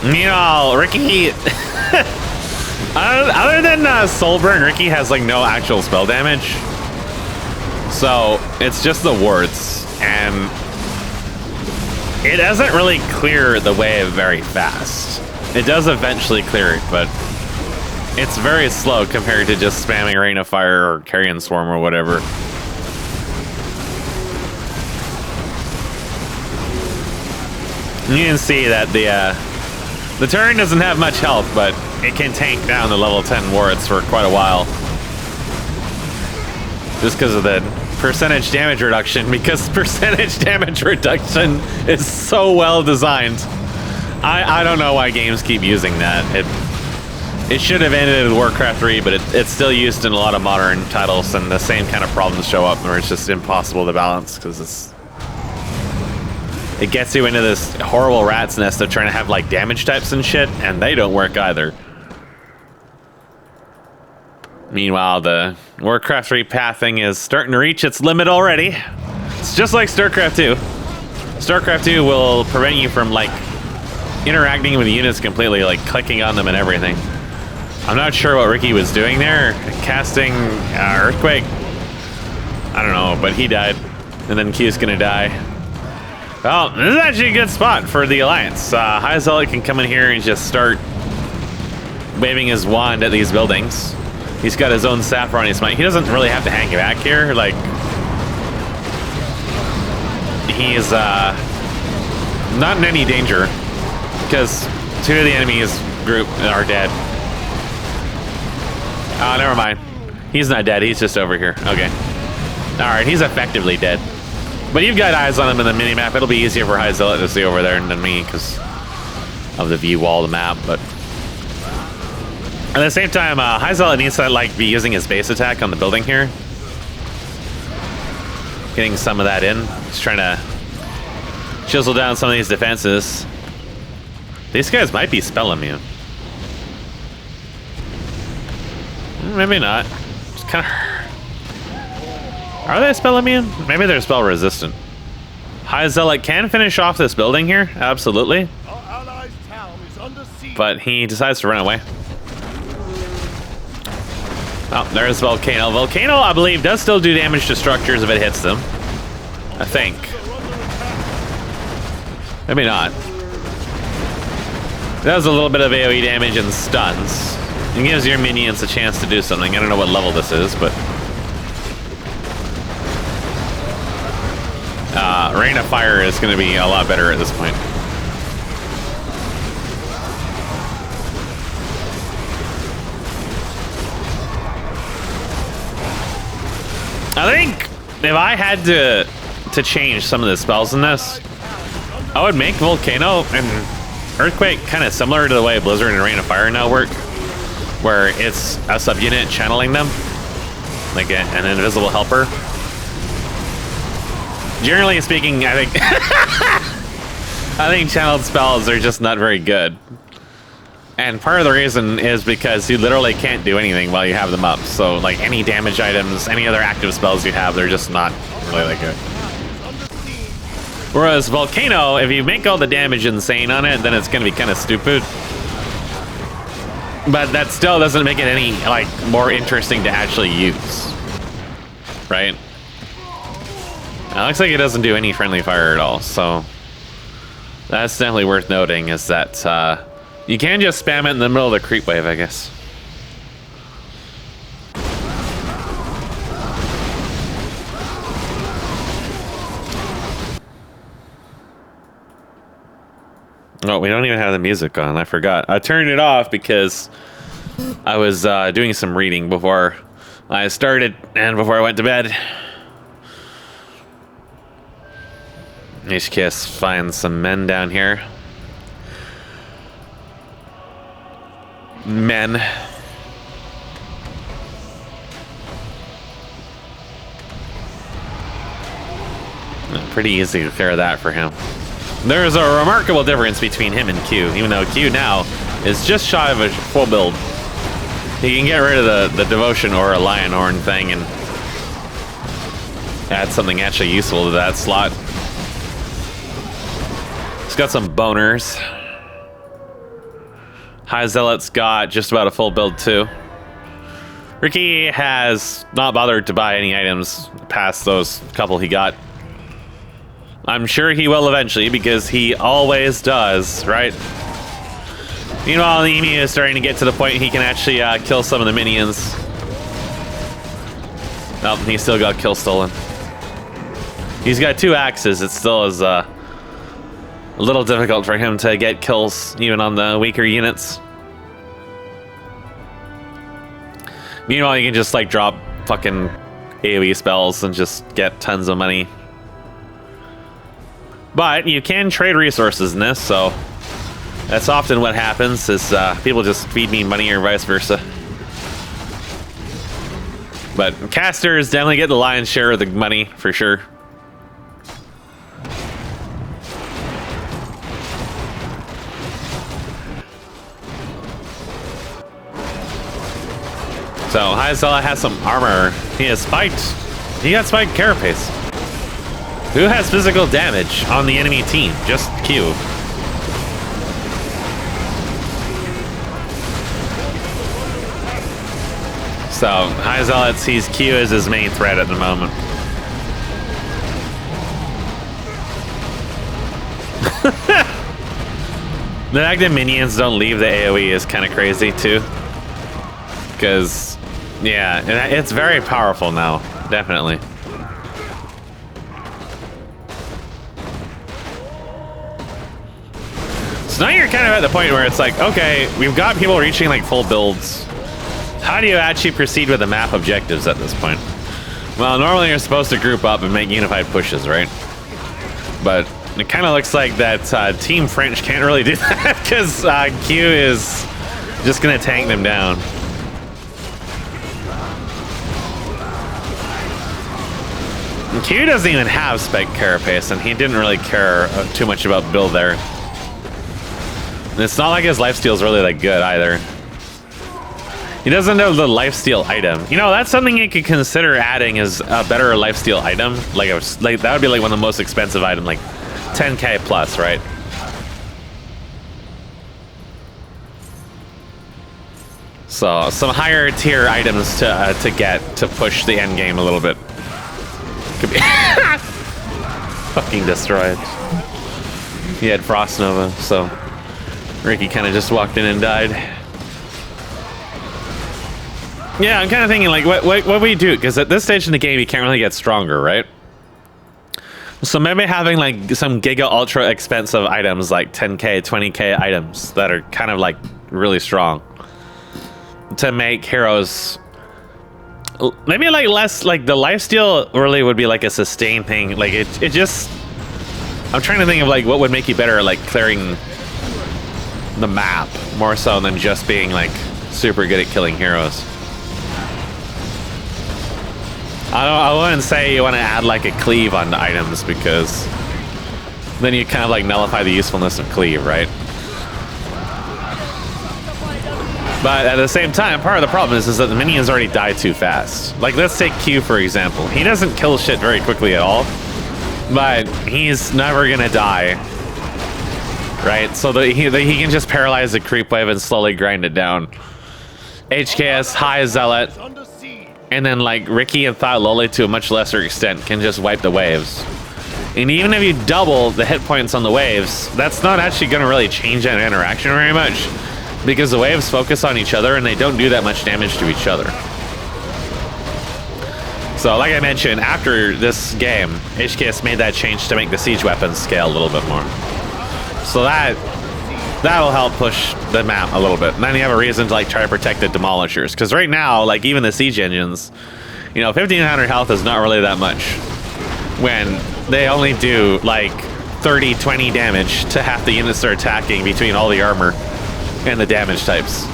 You know, Ricky, other than Soulburn, Ricky has like no actual spell damage. So it's just the wards, and it doesn't really clear the wave very fast. It does eventually clear it, but it's very slow compared to just spamming Rain of Fire or Carrion Swarm or whatever. You can see that the turret doesn't have much health, but it can tank down the level 10 wards for quite a while. Just because of the percentage damage reduction, because percentage damage reduction is so well designed. I don't know why games keep using that. It should have ended with Warcraft 3, but it's still used in a lot of modern titles, and the same kind of problems show up where it's just impossible to balance because it gets you into this horrible rat's nest of trying to have like damage types and shit, and they don't work either. Meanwhile, the Warcraft 3 pathing is starting to reach its limit already. It's just like StarCraft 2. StarCraft 2 will prevent you from like interacting with units completely, like clicking on them and everything. I'm not sure what Ricky was doing there, casting Earthquake. I don't know, but he died, and then Q's gonna die. Well, this is actually a good spot for the Alliance. High Zealot can come in here and just start waving his wand at these buildings. He's got his own Saffron Smite. He doesn't really have to hang back here. Like, he's not in any danger because 2 of the enemies group are dead. Oh, never mind. He's not dead. He's just over here. Okay. All right, he's effectively dead. But you've got eyes on him in the minimap. It'll be easier for High Zealot to see over there than me because of the view wall of the map. But at the same time, High Zealot needs to like be using his base attack on the building here. Getting some of that in. Just trying to chisel down some of these defenses. These guys might be spell immune. Maybe not. Just kind of... Are they spell immune? Maybe they're spell resistant. High Zealot can finish off this building here, absolutely. Our allies' town is under siege. But he decides to run away. Oh, there's Volcano. Volcano, I believe, does still do damage to structures if it hits them. I think. Maybe not. It does a little bit of AoE damage and stuns. It gives your minions a chance to do something. I don't know what level this is, but... Rain of Fire is going to be a lot better at this point. I think if I had to change some of the spells in this, I would make Volcano and Earthquake kind of similar to the way Blizzard and Rain of Fire now work, where it's a subunit channeling them, like an invisible helper. Generally speaking, I think I think channeled spells are just not very good. And part of the reason is because you literally can't do anything while you have them up. So like any damage items, any other active spells you have, they're just not really that good. Whereas Volcano, if you make all the damage insane on it, then it's going to be kind of stupid. But that still doesn't make it any like more interesting to actually use. Right? It looks like it doesn't do any friendly fire at all, so that's definitely worth noting, is that you can just spam it in the middle of the creep wave, I guess. Oh, we don't even have the music on. I forgot. I turned it off because I was doing some reading before I started and before I went to bed. HKS finds some men down here. Men. Pretty easy to clear that for him. There's a remarkable difference between him and Q, even though Q now is just shy of a full build. He can get rid of the Devotion or a Lion Horn thing and add something actually useful to that slot. He's got some boners. High Zealot's got just about a full build too. Ricky has not bothered to buy any items past those couple he got. I'm sure he will eventually because he always does, right? Meanwhile, the Emu is starting to get to the point he can actually kill some of the minions. Oh, he still got kill stolen. He's got 2 axes. It still is a little difficult for him to get kills even on the weaker units. Meanwhile, you can just like drop fucking AoE spells and just get tons of money. But you can trade resources in this, so that's often what happens is people just feed me money or vice versa. But casters definitely get the lion's share of the money for sure. So Hyzella has some armor. He has spiked. He got spiked carapace. Who has physical damage on the enemy team? Just Q. So Hyzella sees Q as his main threat at the moment. The fact that minions don't leave the AoE is kind of crazy too. Because, yeah, it's very powerful now, definitely. So now you're kind of at the point where it's like, okay, we've got people reaching like full builds. How do you actually proceed with the map objectives at this point? Well, normally you're supposed to group up and make unified pushes, right? But it kind of looks like that Team French can't really do that because Q is just going to tank them down. And Q doesn't even have spec carapace, and he didn't really care too much about build there. And it's not like his lifesteal is really that good either. He doesn't have the lifesteal item. You know, that's something you could consider adding as a better lifesteal item. Like that would be like one of the most expensive items, like 10k plus, right? So some higher tier items to get to push the end game a little bit. Could be fucking destroyed. He had Frost Nova, so Ricky kind of just walked in and died. Yeah, I'm kind of thinking, like, what we do? Because at this stage in the game, you can't really get stronger, right? So maybe having, like, some giga ultra expensive items, like 10k, 20k items that are kind of, like, really strong. To make heroes... Maybe, like, less... Like, the lifesteal really would be, like, a sustained thing. Like, it just... I'm trying to think of, like, what would make you better at, like, clearing the map. More so than just being, like, super good at killing heroes. I wouldn't say you want to add like a cleave on the items because then you kind of like nullify the usefulness of cleave, right? But at the same time, part of the problem is that the minions already die too fast. Like, let's take Q for example. He doesn't kill shit very quickly at all, but he's never gonna die, right? So that he can just paralyze the creep wave and slowly grind it down. HKS, High Zealot, and then like Ricky and Thought Loli to a much lesser extent can just wipe the waves. And even if you double the hit points on the waves, that's not actually going to really change that interaction very much because the waves focus on each other and they don't do that much damage to each other. So like I mentioned, after this game, HKS made that change to make the siege weapons scale a little bit more. So that'll help push the map a little bit. And then you have a reason to like try to protect the demolishers. Because right now, like even the siege engines, you know, 1500 health is not really that much when they only do like 30, 20 damage to half the units they're attacking between all the armor and the damage types.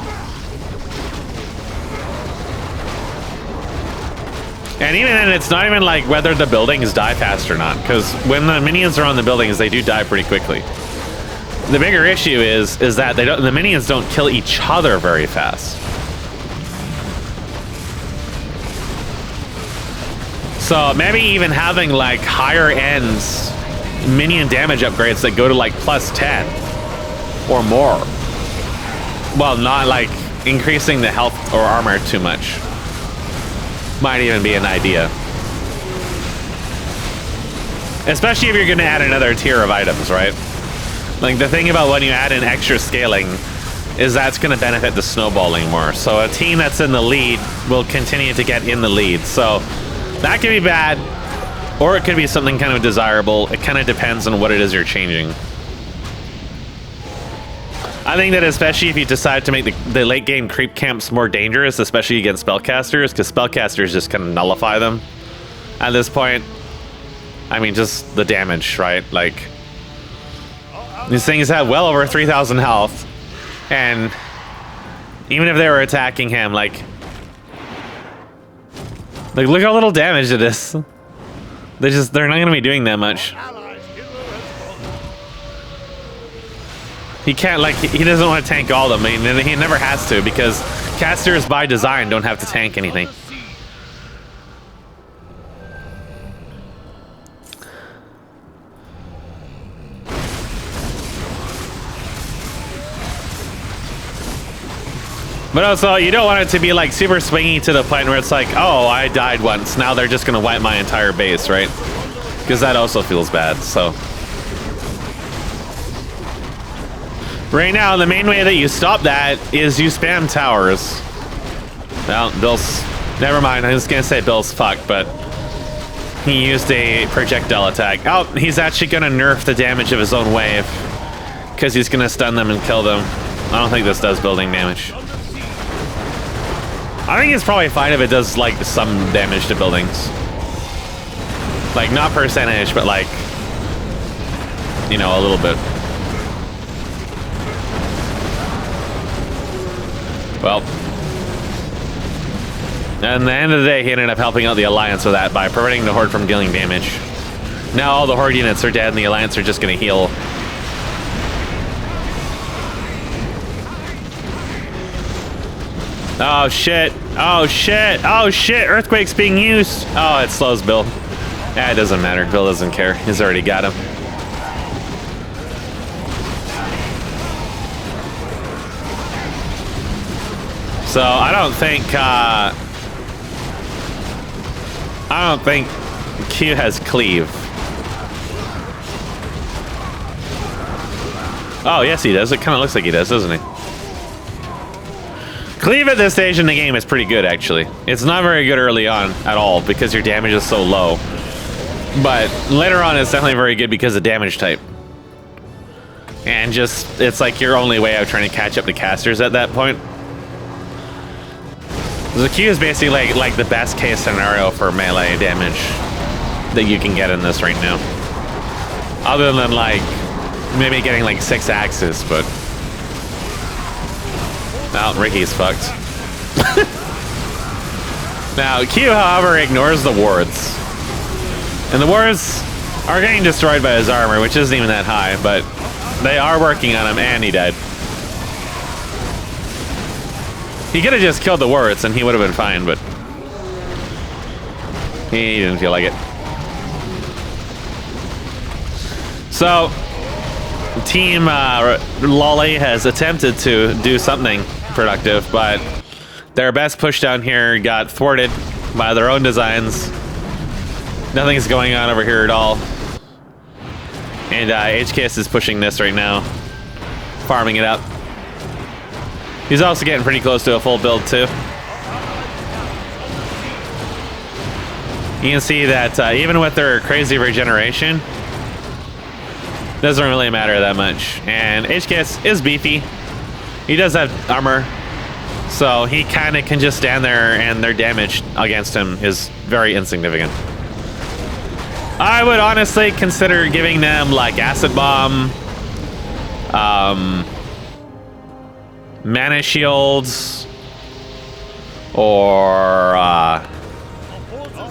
And even then, it's not even like whether the buildings die fast or not. Because when the minions are on the buildings, they do die pretty quickly. The bigger issue is that the minions don't kill each other very fast. So maybe even having like higher ends minion damage upgrades that go to like plus 10 or more. Well, not like increasing the health or armor too much. Might even be an idea. Especially if you're going to add another tier of items, right? Like, the thing about when you add in extra scaling is that's going to benefit the snowballing more. So a team that's in the lead will continue to get in the lead. So that could be bad, or it could be something kind of desirable. It kind of depends on what it is you're changing. I think that especially if you decide to make the late game creep camps more dangerous, especially against spellcasters, because spellcasters just kind of nullify them at this point. I mean, just the damage, right? Like, these things have well over 3,000 health, and even if they were attacking him, like look how little damage it is. They're not gonna be doing that much. He can't, like, he doesn't want to tank all of them. I mean, he never has to, because casters by design don't have to tank anything. But also, you don't want it to be like super swingy to the point where it's like, oh, I died once, now they're just gonna wipe my entire base, right? Because that also feels bad. So right now, the main way that you stop that is you spam towers. Well, Bill's, never mind, I was gonna say Bill's fucked, but he used a projectile attack. Oh, he's actually gonna nerf the damage of his own wave, because he's gonna stun them and kill them. I don't think this does building damage. I think it's probably fine if it does, like, some damage to buildings. Like, not percentage, but, like, you know, a little bit. Well. At the end of the day, he ended up helping out the Alliance with that by preventing the Horde from dealing damage. Now all the Horde units are dead and the Alliance are just going to heal. Oh shit, oh shit, oh shit, Earthquake's being used. Oh, it slows Bill. Yeah, it doesn't matter, Bill doesn't care. He's already got him. So I don't think Q has cleave. Oh yes he does, it kind of looks like he does, doesn't he? Cleave at this stage in the game is pretty good, actually. It's not very good early on at all because your damage is so low. But later on, it's definitely very good because of damage type. And just, it's like your only way of trying to catch up to casters at that point. The Q is basically like the best case scenario for melee damage that you can get in this right now. Other than like, maybe getting like 6 axes, but... Well, Ricky's fucked. Now, Q, however, ignores the wards. And the wards are getting destroyed by his armor, which isn't even that high, but they are working on him, and he died. He could have just killed the wards, and he would have been fine, but he didn't feel like it. So, Team Lolly has attempted to do something productive, but their best push down here got thwarted by their own designs. Nothing's going on over here at all. And HKS is pushing this right now, farming it up. He's also getting pretty close to a full build too. You can see that even with their crazy regeneration, doesn't really matter that much. And HKS is beefy. He does have armor, so he kind of can just stand there and their damage against him is very insignificant. I would honestly consider giving them like Acid Bomb, Mana Shields, or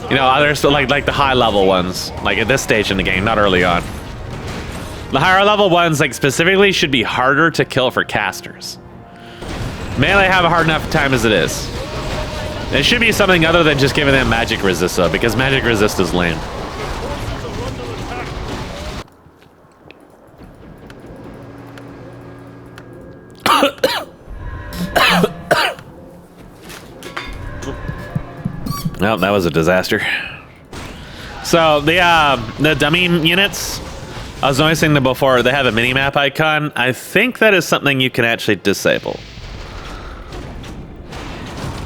you know, others like the high level ones, like at this stage in the game, not early on. The higher level ones, like specifically, should be harder to kill for casters. Melee have a hard enough time as it is. It should be something other than just giving them magic resist though, because magic resist is lame. Well, that was a disaster. So the dummy units, I was noticing them before, they have a mini-map icon. I think that is something you can actually disable.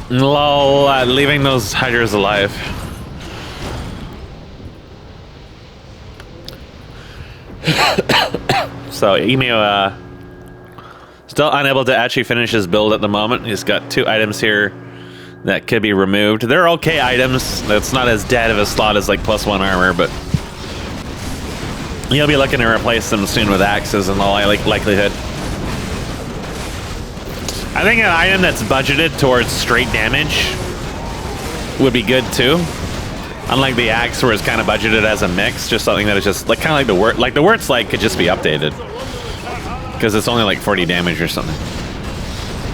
Lol, leaving those hydras alive. So Emu still still unable to actually finish his build at the moment. He's got 2 items here that could be removed. They're okay items. That's not as dead of a slot as like +1 armor, but he'll be looking to replace them soon with axes in all likelihood. I think an item that's budgeted towards straight damage would be good too. Unlike the axe, where it's kind of budgeted as a mix, just something that is just like kind of like the wort. Like the wort's like could just be updated because it's only like 40 damage or something.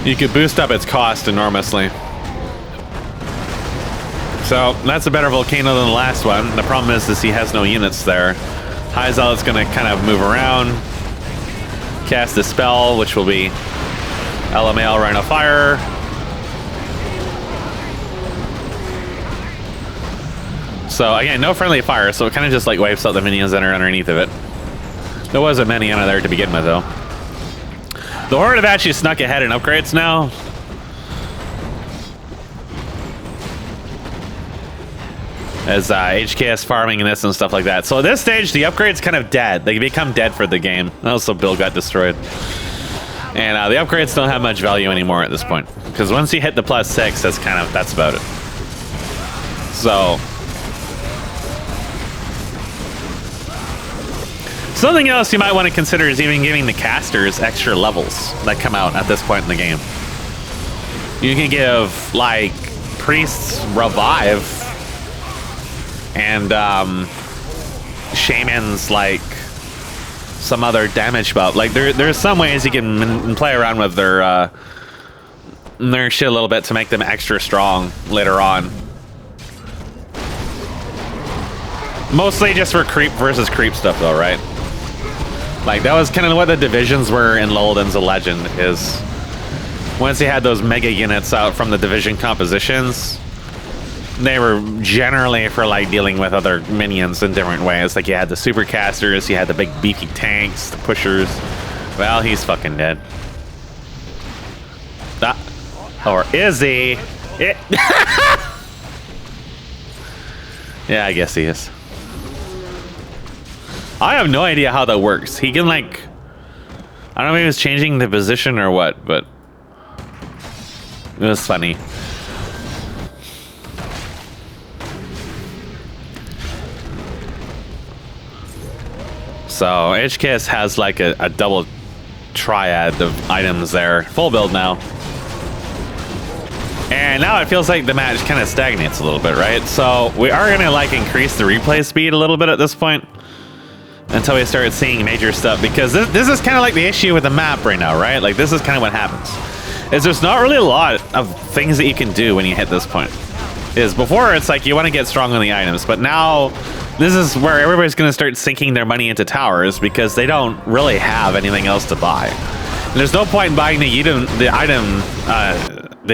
You could boost up its cost enormously. So that's a better volcano than the last one. The problem is he has no units there. High Zealot's gonna kind of move around, cast a spell, which will be LMAL Rhino Fire. So again, no friendly fire, so it kind of just like wipes out the minions that are underneath of it. There wasn't many under there to begin with, though. The Horde have actually snuck ahead in upgrades now. As HKS farming and this and stuff like that. So at this stage, the upgrade's kind of dead. They become dead for the game. Also, build got destroyed. And the upgrades don't have much value anymore at this point. Because once you hit the +6, that's about it. So something else you might want to consider is even giving the casters extra levels that come out at this point in the game. You can give, like, Priests Revive and Shamans, like, some other damage buff. Like, there's some ways you can play around with their shit a little bit to make them extra strong later on. Mostly just for creep versus creep stuff, though, right? Like, that was kind of what the divisions were in Lulden's a Legend, is once you had those mega units out from the division compositions, they were generally for, like, dealing with other minions in different ways. Like, you had the supercasters, you had the big beefy tanks, the pushers. Well, he's fucking dead. Or is he? Yeah, I guess he is. I have no idea how that works. He can, like, I don't know if he was changing the position or what, but it was funny. So HKS has like a double triad of items there. Full build now. And now it feels like the match kind of stagnates a little bit, right? So we are going to like increase the replay speed a little bit at this point until we start seeing major stuff, because this is kind of like the issue with the map right now, right? Like, this is kind of what happens. Is there's not really a lot of things that you can do when you hit this point. Is before it's like you want to get strong on the items, but now this is where everybody's going to start sinking their money into towers because they don't really have anything else to buy. And there's no point in buying the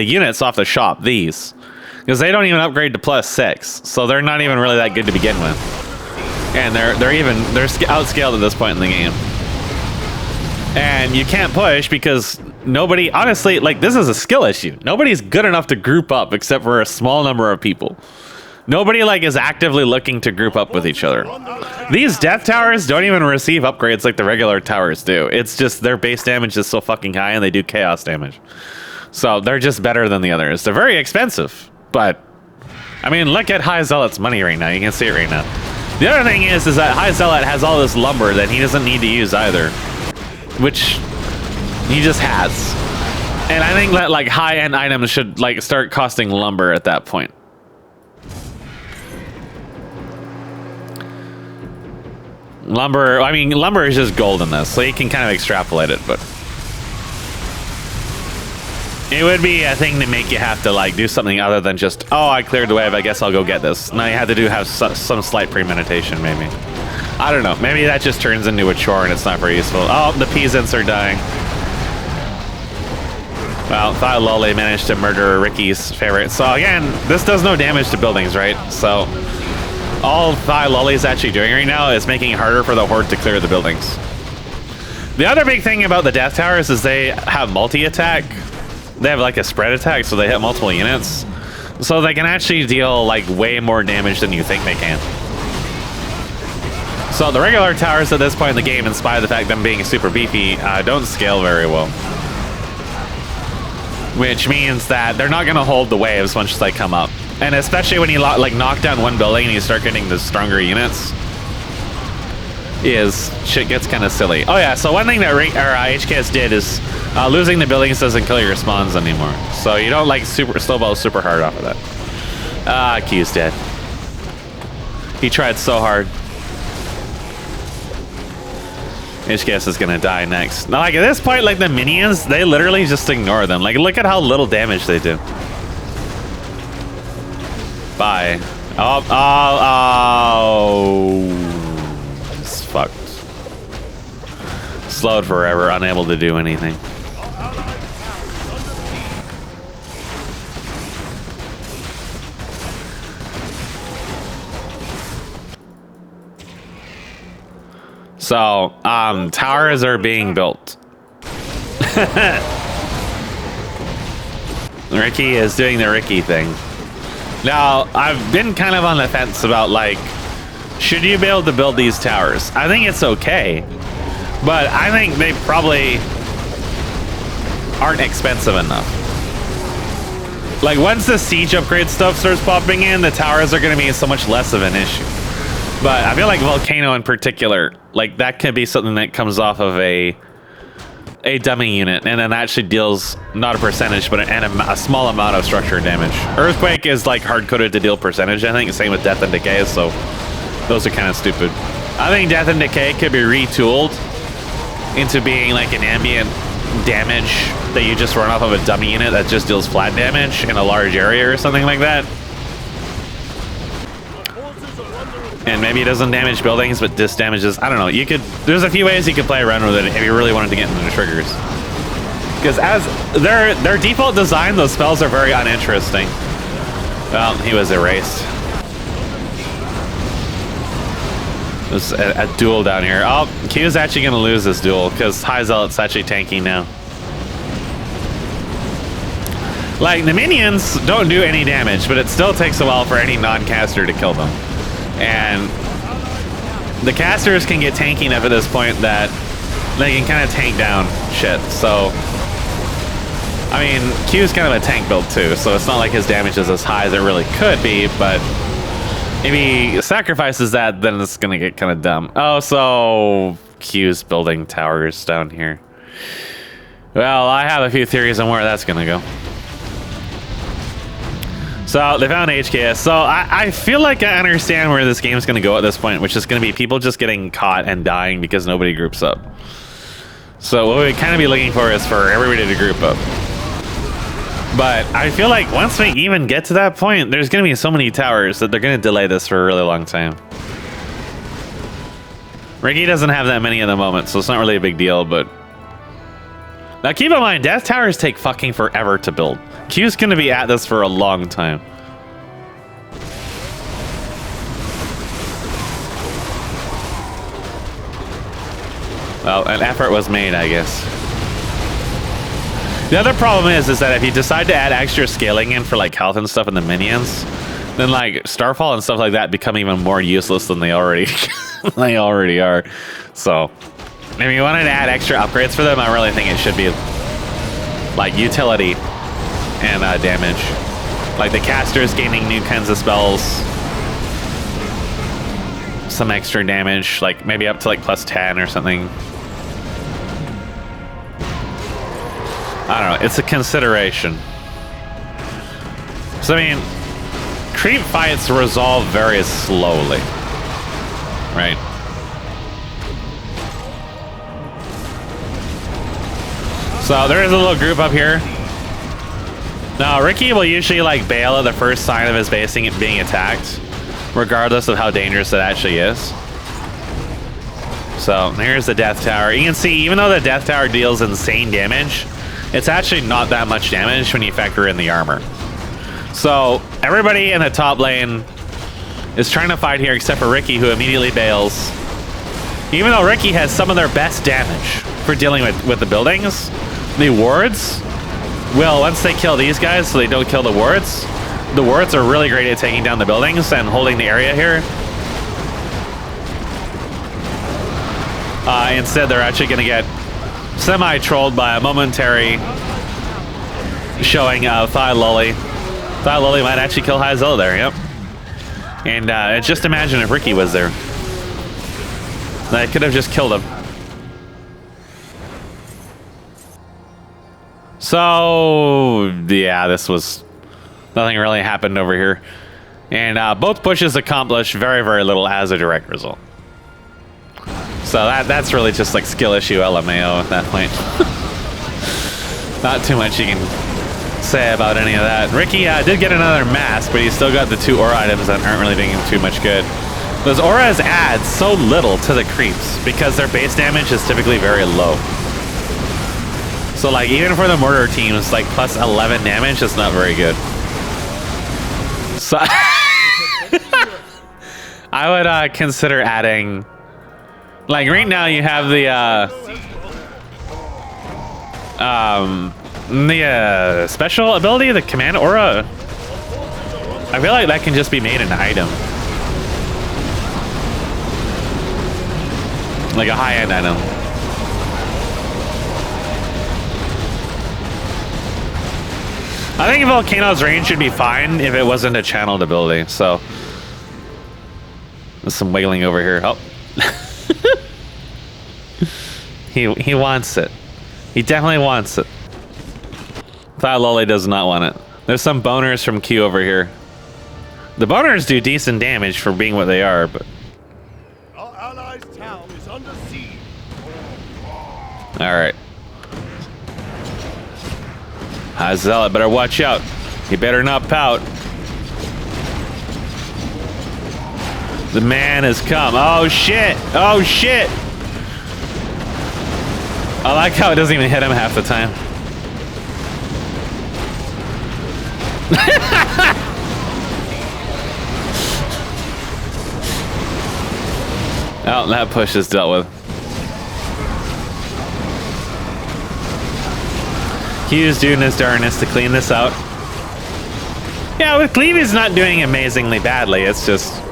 units off the shop, these, because they don't even upgrade to +6, so they're not even really that good to begin with. And they're outscaled at this point in the game. And you can't push because nobody, honestly, like, this is a skill issue. Nobody's good enough to group up except for a small number of people. Nobody, like, is actively looking to group up with each other. These death towers don't even receive upgrades like the regular towers do. It's just their base damage is so fucking high and they do chaos damage. So they're just better than the others. They're very expensive, but I mean, look at High Zealot's money right now. You can see it right now. The other thing is that High Zealot has all this lumber that he doesn't need to use either, which he just has. And I think that, like, high-end items should, like, start costing lumber at that point. Lumber, I mean, lumber is just gold in this, so you can kind of extrapolate it, but it would be a thing to make you have to, like, do something other than just, oh, I cleared the wave, I guess I'll go get this. Now you have to have some slight premeditation, maybe. I don't know. Maybe that just turns into a chore and it's not very useful. Oh, the peasants are dying. Well, Thigh Lolly managed to murder Ricky's favorite. So again, this does no damage to buildings, right? So all Thigh Lolly's actually doing right now is making it harder for the Horde to clear the buildings. The other big thing about the Death Towers is they have multi-attack. They have like a spread attack, so they hit multiple units. So they can actually deal like way more damage than you think they can. So the regular towers at this point in the game, in spite of the fact them being super beefy, don't scale very well. which means that they're not going to hold the waves once they come up. And especially when you like knock down one building and you start getting the stronger units, shit gets kind of silly. Oh yeah, so one thing that HKS did is losing the buildings doesn't kill your spawns anymore. So you don't like snowball super hard off of that. Ah, Q's dead. He tried so hard. HKS is gonna die next. Now, like at this point, like the minions, they literally just ignore them. Like look at how little damage they do. Bye. Oh, it's fucked. Slowed forever, unable to do anything. So, towers are being built. Ricky is doing the Ricky thing. Now, I've been kind of on the fence about, like, should you be able to build these towers? I think it's okay, but I think they probably aren't expensive enough. Like, once the siege upgrade stuff starts popping in, the towers are going to be so much less of an issue. But I feel like Volcano in particular, like, that could be something that comes off of a dummy unit, and then actually deals not a percentage, but a small amount of structure damage. Earthquake is like hard-coded to deal percentage, I think. Same with Death and Decay, so those are kind of stupid. I think Death and Decay could be retooled into being like an ambient damage that you just run off of a dummy unit that just deals flat damage in a large area or something like that. And maybe it doesn't damage buildings, but this damages, I don't know. You could, there's a few ways you could play around with it if you really wanted to get into the triggers. Because as their default design, those spells are very uninteresting. Well, he was erased. There's a duel down here. Oh, Q's actually going to lose this duel because High Zealot's actually tanking now. Like, the minions don't do any damage, but it still takes a while for any non-caster to kill them. And the casters can get tanky enough at this point that they can kind of tank down shit. So, I mean, Q's kind of a tank build too, so it's not like his damage is as high as it really could be, but if he sacrifices that, then it's going to get kind of dumb. Oh, so Q's building towers down here. Well, I have a few theories on where that's going to go. So they found HKS. So I feel like I understand where this game's going to go at this point, which is going to be people just getting caught and dying because nobody groups up. So what we kind of be looking for is for everybody to group up. But I feel like once we even get to that point, there's going to be so many towers that they're going to delay this for a really long time. Ricky doesn't have that many at the moment, so it's not really a big deal, but... Now keep in mind, death towers take fucking forever to build. Q's going to be at this for a long time. Well, an effort was made, I guess. The other problem is that if you decide to add extra scaling in for like health and stuff in the minions, then like Starfall and stuff like that become even more useless than they already they already are. So if you wanted to add extra upgrades for them, I really think it should be like utility and damage. Like the casters gaining new kinds of spells, some extra damage, like maybe up to like plus 10 or something. I don't know, it's a consideration. So I mean, creep fights resolve very slowly, right? So there is a little group up here. Now Ricky will usually like bail at the first sign of his base being attacked, regardless of how dangerous it actually is. So here's the death tower. You can see, even though the death tower deals insane damage, it's actually not that much damage when you factor in the armor. So everybody in the top lane is trying to fight here except for Ricky, who immediately bails. Even though Ricky has some of their best damage for dealing with the buildings, the wards, well, once they kill these guys so they don't kill the wards are really great at taking down the buildings and holding the area here. Instead, they're actually going to get semi-trolled by a momentary showing Thigh Lolly. Thigh Lolly might actually kill High Zealot there, yep. And just imagine if Ricky was there. I could have just killed him. So, yeah, this was... Nothing really happened over here. And both pushes accomplished very, very little as a direct result. So that's really just like skill issue LMAO at that point. Not too much you can say about any of that. Ricky did get another mask, but he's still got the 2 aura items that aren't really doing him too much good. Those auras add so little to the creeps because their base damage is typically very low. So like even for the mortar teams, like plus 11 damage is not very good. So I would consider adding, like right now you have the special ability, the command aura. I feel like that can just be made an item. Like a high-end item. I think Volcano's range should be fine if it wasn't a channeled ability, so. There's some wiggling over here. Oh. He wants it. He definitely wants it. Thigh Lolly does not want it. There's some boners from Q over here. The boners do decent damage for being what they are, but... Our allies' town is under siege. Alright. High Zealot better watch out. He better not pout. The man has come. Oh shit! Oh shit! I like how it doesn't even hit him half the time. Oh, that push is dealt with. Q's doing his darnest to clean this out. Yeah, with Cleave he's not doing amazingly badly. It's just...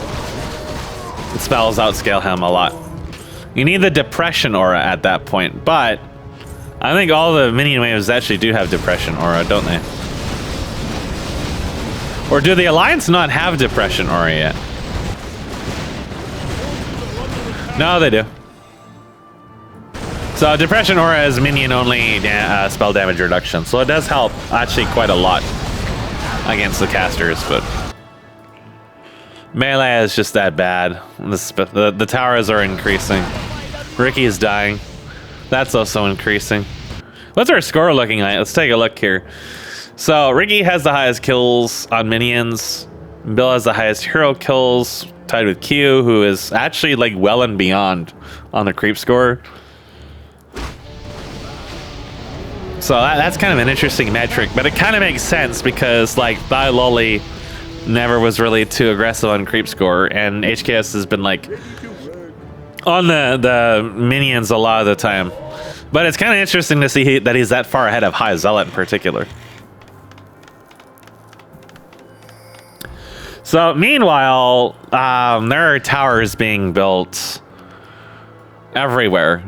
It spells outscale him a lot. You need the Depression aura at that point, but I think all the minion waves actually do have Depression aura, don't they? Or do the Alliance not have Depression aura yet? No, they do. So Depression aura is minion only spell damage reduction, so it does help actually quite a lot against the casters, but melee is just that bad. The towers are increasing. Ricky is dying. That's also increasing. What's our score looking like? Let's take a look here. So Ricky has the highest kills on minions. Bill has the highest hero kills, tied with Q, who is actually like well and beyond on the creep score. So that's kind of an interesting metric, but it kind of makes sense because like Thigh Lolly never was really too aggressive on creep score, and HKS has been like on the minions a lot of the time. But it's kind of interesting to see that he's that far ahead of High Zealot in particular. So meanwhile, there are towers being built everywhere.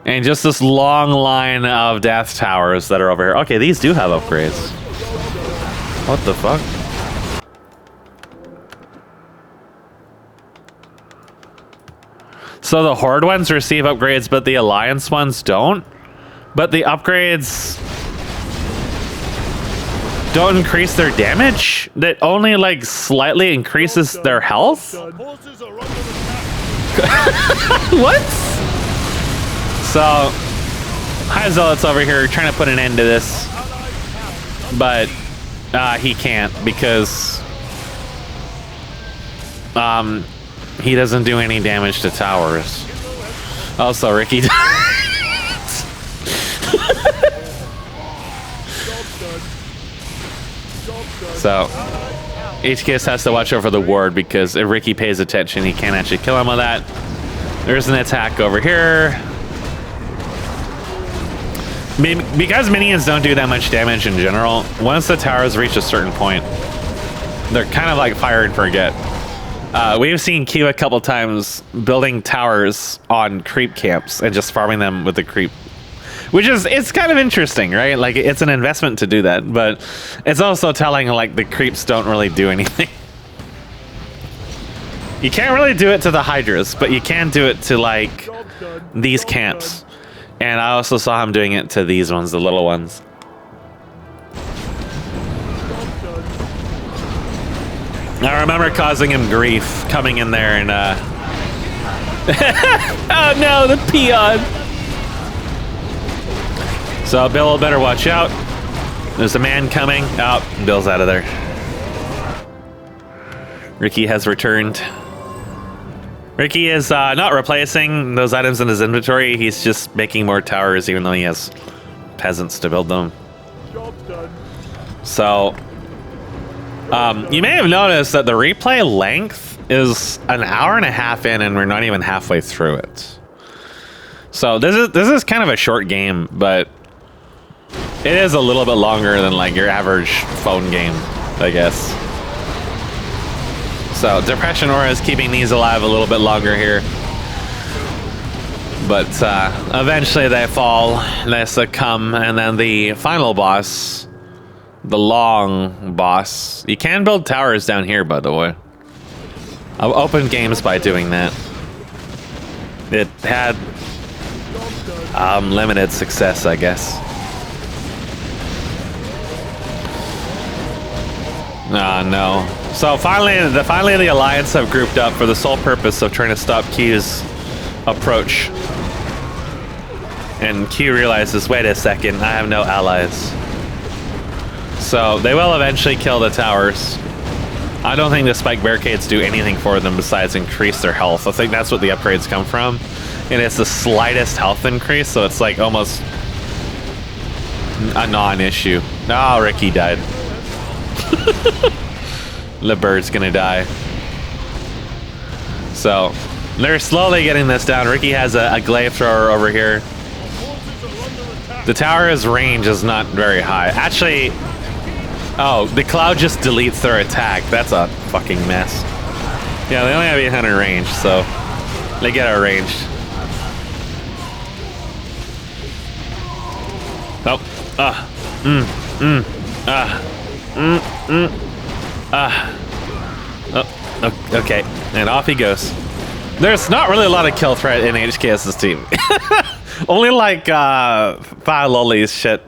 And just this long line of death towers that are over here. Okay, these do have upgrades. What the fuck? So the Horde ones receive upgrades, but the Alliance ones don't? But the upgrades don't increase their damage? That only like slightly increases their health? Forces are under attack. What? So, High Zealot's over here trying to put an end to this, but he can't because he doesn't do any damage to towers. Also, Ricky So, HKS has to watch over the ward because if Ricky pays attention, he can't actually kill him with that. There's an attack over here. Because minions don't do that much damage in general, once the towers reach a certain point, they're kind of like fire and forget. We've seen Q a couple times building towers on creep camps and just farming them with the creep. Which is, it's kind of interesting, right? Like, it's an investment to do that, but it's also telling, like, the creeps don't really do anything. You can't really do it to the Hydras, but you can do it to, like, these camps. And I also saw him doing it to these ones, the little ones. I remember causing him grief, coming in there and, oh no, the peon! So Bill better watch out. There's a man coming. Oh, Bill's out of there. Ricky has returned. Ricky is not replacing those items in his inventory. He's just making more towers, even though he has peasants to build them. So, you may have noticed that the replay length is an hour and a half in, and we're not even halfway through it. So this is kind of a short game, but it is a little bit longer than like your average phone game, I guess. So Depression Aura is keeping these alive a little bit longer here. But eventually they fall, they succumb, and then the final boss, the long boss. You can build towers down here, by the way. I've opened games by doing that. It had limited success, I guess. No. So finally the Alliance have grouped up for the sole purpose of trying to stop Q's approach. And Q realizes, wait a second, I have no allies. So they will eventually kill the towers. I don't think the spike barricades do anything for them besides increase their health. I think that's what the upgrades come from. And it's the slightest health increase, so it's like almost a non-issue. Oh, Ricky died. The bird's gonna die. So they're slowly getting this down. Ricky has a glaive thrower over here. The tower's range is not very high. Actually, oh, the cloud just deletes their attack. That's a fucking mess. Yeah, they only have 800 range, so they get outranged. Oh, okay, and off he goes. There's not really a lot of kill threat in HKS's team. Only like Fire Lolly's shit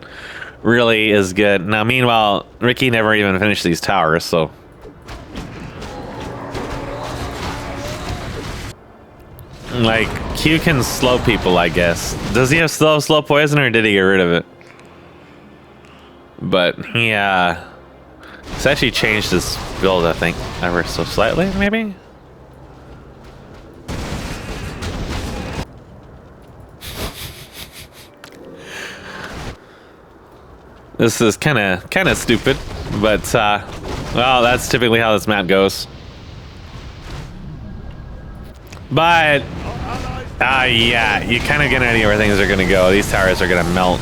really is good. Now, meanwhile, Ricky never even finished these towers, so. Like, Q can slow people, I guess. Does he have slow poison, or did he get rid of it? But he, he's actually changed his build, I think, ever so slightly, maybe? This is kind of stupid, but well, that's typically how this map goes. But yeah, you kind of get an idea where things are gonna go. These towers are gonna melt.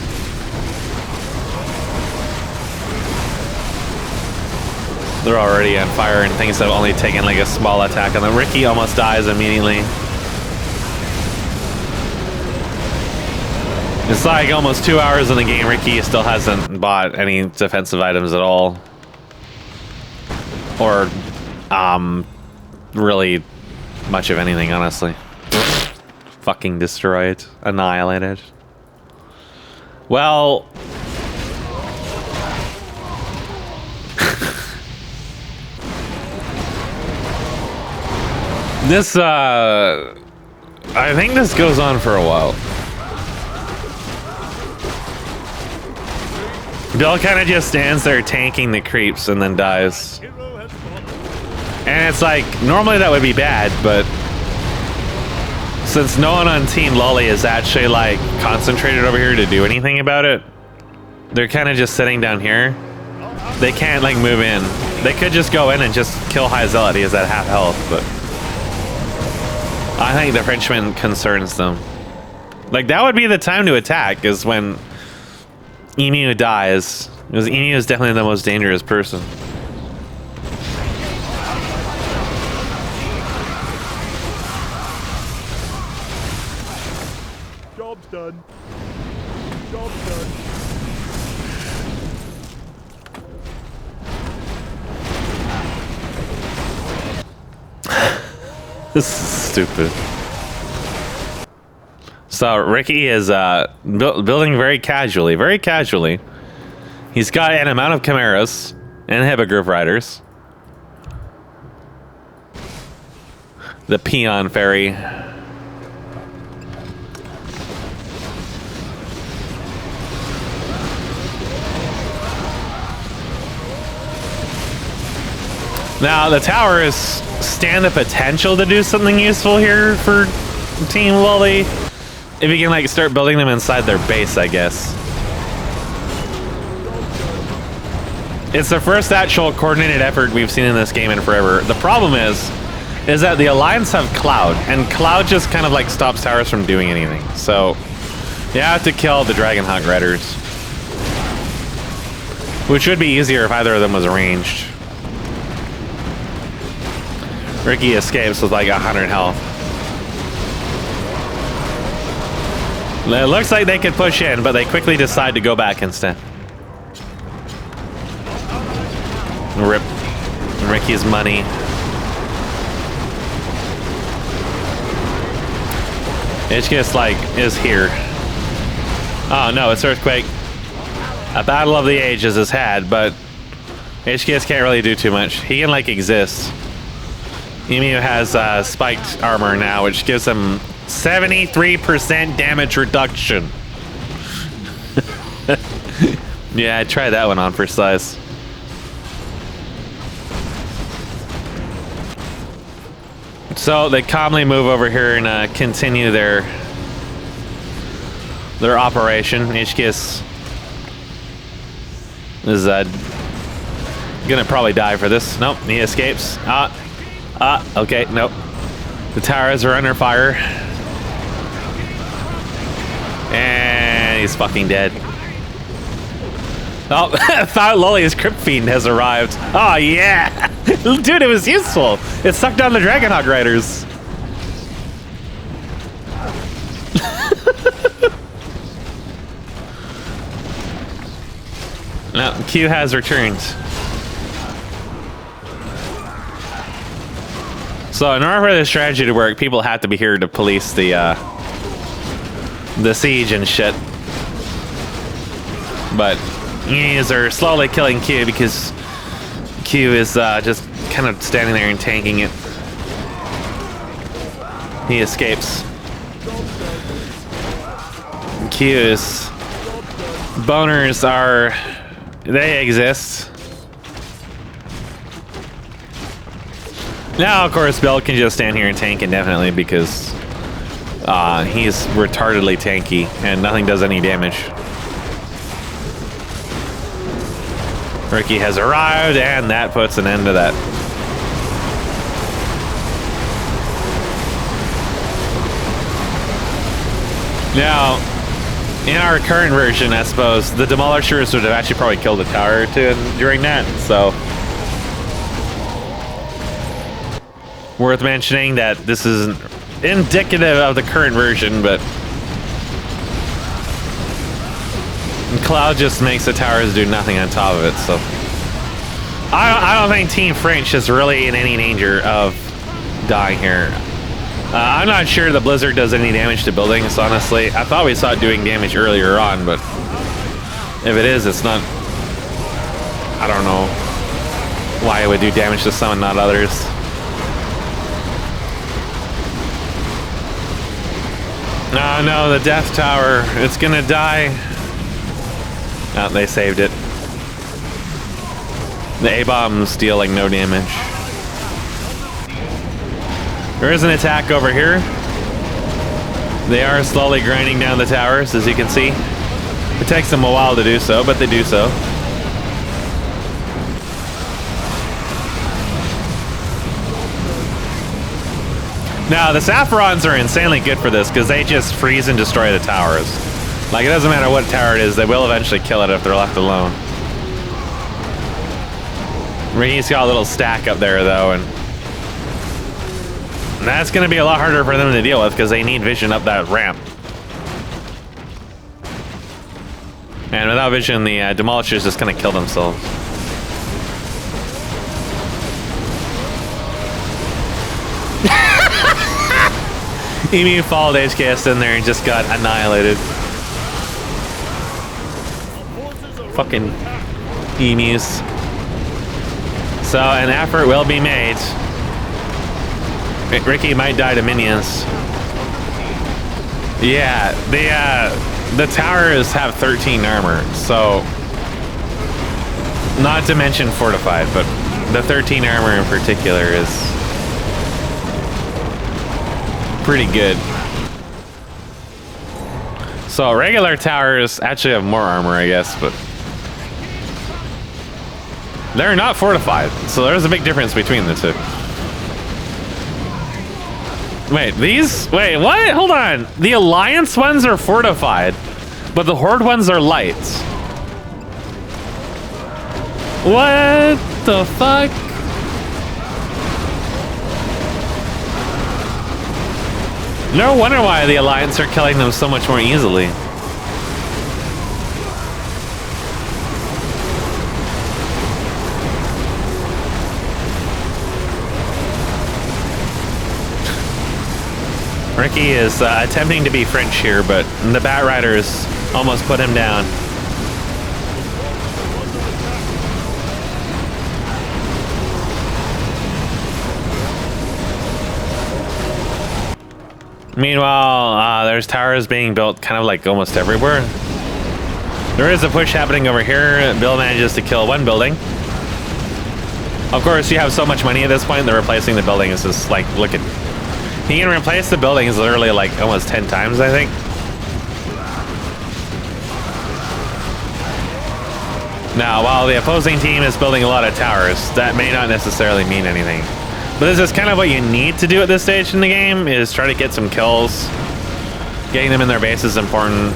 They're already on fire, and things have only taken like a small attack on them. Ricky almost dies immediately. It's like almost 2 hours in the game, Ricky still hasn't bought any defensive items at all. Or, really much of anything, honestly. Fucking destroyed. Annihilated. Well... this, I think this goes on for a while. Bill kind of just stands there tanking the creeps and then dies. And it's like, normally that would be bad, but since no one on Team Lolly is actually like concentrated over here to do anything about it, they're kind of just sitting down here. They can't like move in. They could just go in and just kill High Zealot. He is at half health, but I think the Frenchman concerns them. Like, that would be the time to attack, is when Emu dies, because Emu is definitely the most dangerous person. Job's done. Job done. This is stupid. So Ricky is building very casually, very casually. He's got an amount of chimeras and hippogriff riders. The peon ferry. Now the towers stand the potential to do something useful here for Team Wooly. If you can like start building them inside their base, I guess. It's the first actual coordinated effort we've seen in this game in forever. The problem is that the Alliance have Cloud, and Cloud just kind of like stops towers from doing anything. So you have to kill the Dragonhawk Riders, which would be easier if either of them was ranged. Ricky escapes with like 100 health. It looks like they could push in, but they quickly decide to go back instead. Rip Ricky's money. HGS like is here. Oh no, it's Earthquake. A Battle of the Ages is had, but HGS can't really do too much. He can like exist. Emu has spiked armor now, which gives him 73% damage reduction. Yeah, I tried that one on for size. So they calmly move over here and continue their operation. HGS is gonna probably die for this. Nope, he escapes. Okay, nope. The towers are under fire. And he's fucking dead. Oh, Thought Lolly's Crypt Fiend has arrived. Oh, yeah! Dude, it was useful! It sucked down the Dragonhawk Riders. No, Q has returned. So in order for this strategy to work, people have to be here to police the siege and shit. But enemies are slowly killing Q because Q is just kind of standing there and tanking it. He escapes. Q's boners are... they exist. Now, of course, Bell can just stand here and tank indefinitely because he's retardedly tanky and nothing does any damage. Ricky has arrived, and that puts an end to that. Now, in our current version, I suppose, the Demolishers would have actually probably killed the tower or two during that, so... worth mentioning that this isn't indicative of the current version, but Cloud just makes the towers do nothing on top of it, so I don't think Team French is really in any danger of dying here. I'm not sure the Blizzard does any damage to buildings, honestly. I thought we saw it doing damage earlier on, but if it is, it's not... I don't know why it would do damage to some and not others. Oh no, the Death Tower. It's gonna die. Oh, they saved it. The A-bomb's dealing no damage. There is an attack over here. They are slowly grinding down the towers, as you can see. It takes them a while to do so, but they do so. Now, the Saffrons are insanely good for this because they just freeze and destroy the towers. Like, it doesn't matter what tower it is, they will eventually kill it if they're left alone. Ricky's got a little stack up there, though, and that's going to be a lot harder for them to deal with because they need vision up that ramp. And without vision, the demolishers just kind of kill themselves. Emu followed HKS in there and just got annihilated. Fucking emus. So an effort will be made. Ricky might die to minions. Yeah, the towers have 13 armor, so not to mention fortified, but the 13 armor in particular is pretty good. So regular towers actually have more armor, I guess, but they're not fortified, so there's a big difference between the two. Wait, wait, what? Hold on. The Alliance ones are fortified, but the Horde ones are light. What the fuck? No wonder why the Alliance are killing them so much more easily. Ricky is attempting to be French here, but the Bat Riders almost put him down. Meanwhile, there's towers being built kind of like almost everywhere. There is a push happening over here. Bill manages to kill one building. Of course, you have so much money at this point that replacing the building is just like, look at... He can replace the buildings literally like almost 10 times, I think. Now, while the opposing team is building a lot of towers, that may not necessarily mean anything. But this is kind of what you need to do at this stage in the game, is try to get some kills. Getting them in their base is important.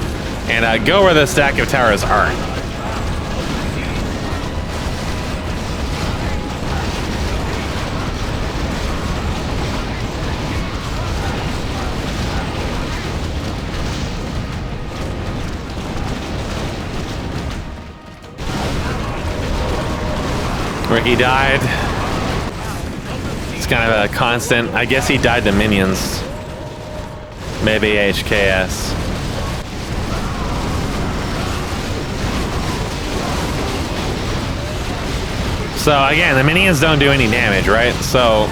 And go where the stack of towers are. Ricky died. It's kind of a constant. I guess he died to minions. Maybe HKS. So again, the minions don't do any damage, right? So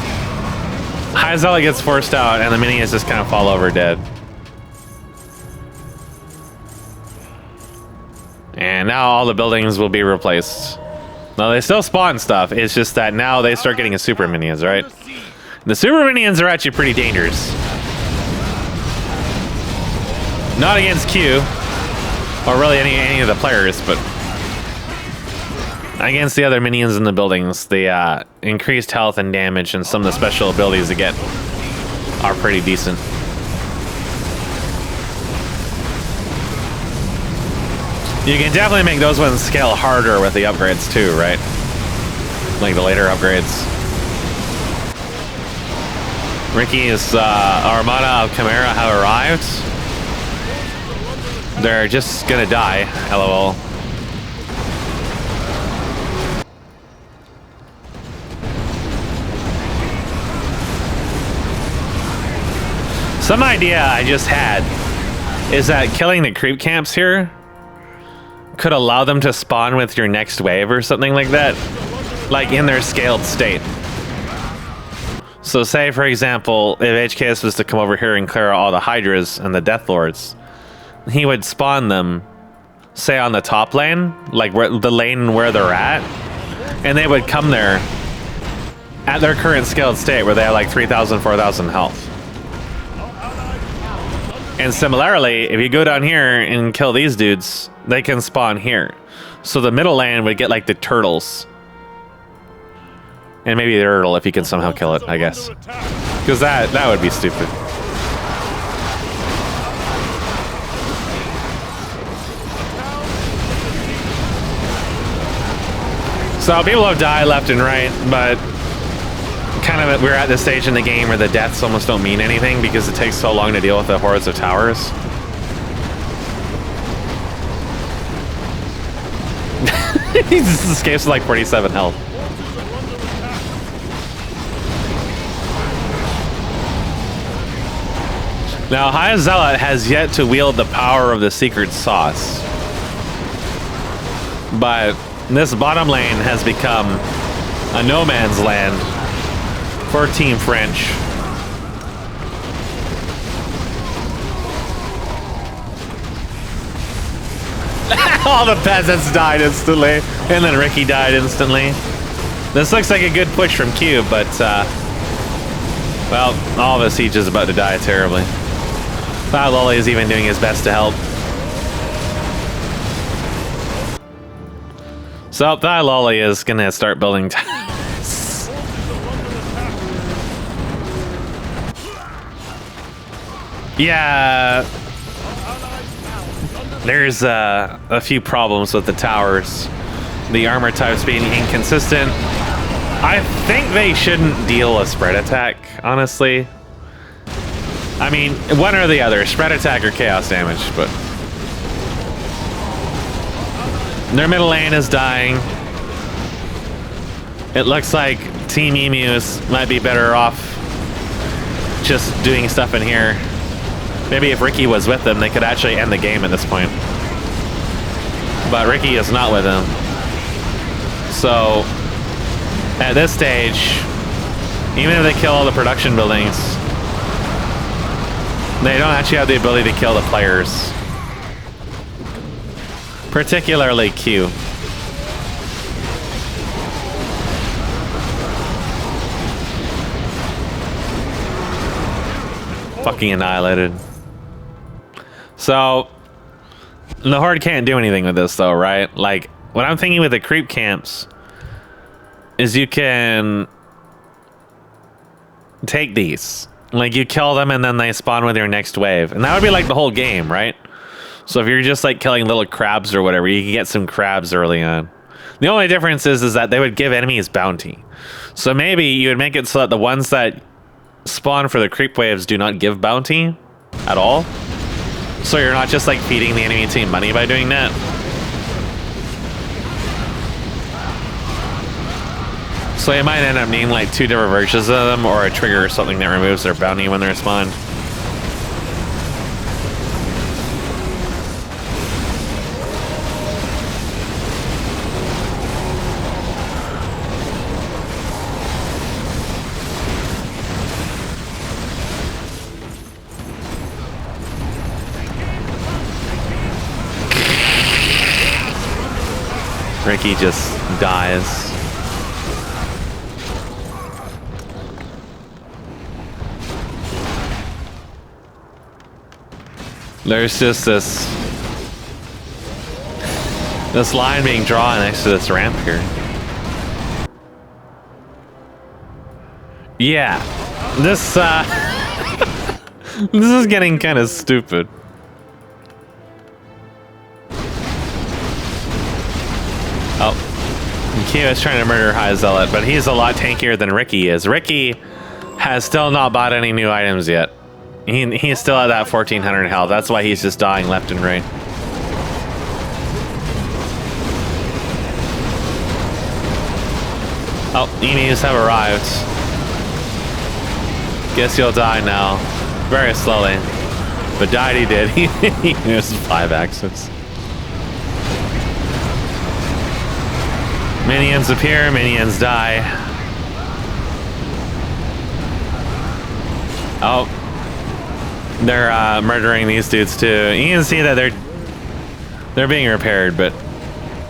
High Zealot gets forced out and the minions just kind of fall over dead. And now all the buildings will be replaced. No, they still spawn stuff. It's just that now they start getting super minions, right? The super minions are actually pretty dangerous. Not against Q, or really any of the players, but against the other minions in the buildings. The increased health and damage and some of the special abilities they get are pretty decent. You can definitely make those ones scale harder with the upgrades too, right? Like the later upgrades. Ricky's Armada of Chimera have arrived. They're just gonna die, LOL. Some idea I just had is that killing the creep camps here could allow them to spawn with your next wave or something like that, like in their scaled state. So say, for example, if HKS was to come over here and clear all the Hydras and the Death Lords, he would spawn them, say, on the top lane, like where, the lane where they're at, and they would come there at their current scaled state where they have like 3,000, 4,000 health. And similarly, if you go down here and kill these dudes, they can spawn here. So the middle lane would get like the turtles. And maybe the turtle if you can somehow kill it, I guess. Because that would be stupid. So people have died left and right, but kind of we're at this stage in the game where the deaths almost don't mean anything because it takes so long to deal with the hordes of towers. He just escapes with like 47 health. Forces are under attack. Now, High Zealot has yet to wield the power of the secret sauce. But this bottom lane has become a no man's land for Team French. All the peasants died instantly, and then Ricky died instantly. This looks like a good push from Q, but, well, all of the siege is about to die terribly. Lolly is even doing his best to help. So, Lolly is gonna start building towers. Yeah. There's a few problems with the towers. The armor types being inconsistent. I think they shouldn't deal a spread attack, honestly. I mean, one or the other, spread attack or chaos damage, but their middle lane is dying. It looks like Team Emus might be better off just doing stuff in here. Maybe if Ricky was with them, they could actually end the game at this point. But Ricky is not with them. So, at this stage, even if they kill all the production buildings, they don't actually have the ability to kill the players. Particularly Q. Fucking annihilated. So, the Horde can't do anything with this though, right? Like, what I'm thinking with the creep camps is you can take these. Like, you kill them and then they spawn with your next wave. And that would be like the whole game, right? So if you're just like killing little crabs or whatever, you can get some crabs early on. The only difference is that they would give enemies bounty. So maybe you would make it so that the ones that spawn for the creep waves do not give bounty at all. So you're not just like feeding the enemy team money by doing that. So you might end up needing like 2 different versions of them, or a trigger or something that removes their bounty when they're spawned. Ricky just dies. There's just this line being drawn next to this ramp here. Yeah, this this is getting kind of stupid. Oh, Q is trying to murder High Zealot, but he's a lot tankier than Ricky is. Ricky has still not bought any new items yet. He's still at that 1400 health. That's why he's just dying left and right. Oh, enemies have arrived. Guess you'll die now. Very slowly. But died he did. He used 5 axes. Minions appear, minions die. Oh. They're murdering these dudes too. You can see that they're being repaired, but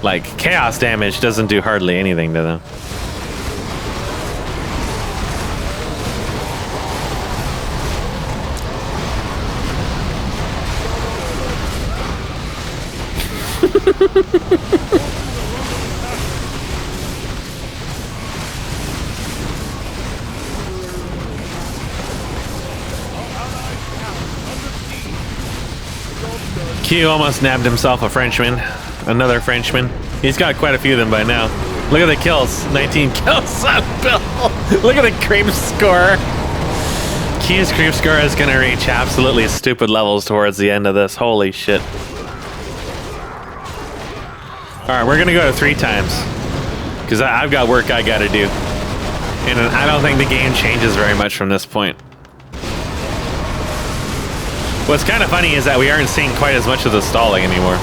like chaos damage doesn't do hardly anything to them. Q almost nabbed himself a Frenchman. Another Frenchman. He's got quite a few of them by now. Look at the kills. 19 kills on Bill. Look at the creep score. Q's creep score is going to reach absolutely stupid levels towards the end of this. Holy shit. right, we're gonna go to 3 times because I've got work I gotta do, and I don't think the game changes very much from this point. What's kind of funny is that we aren't seeing quite as much of the stalling anymore.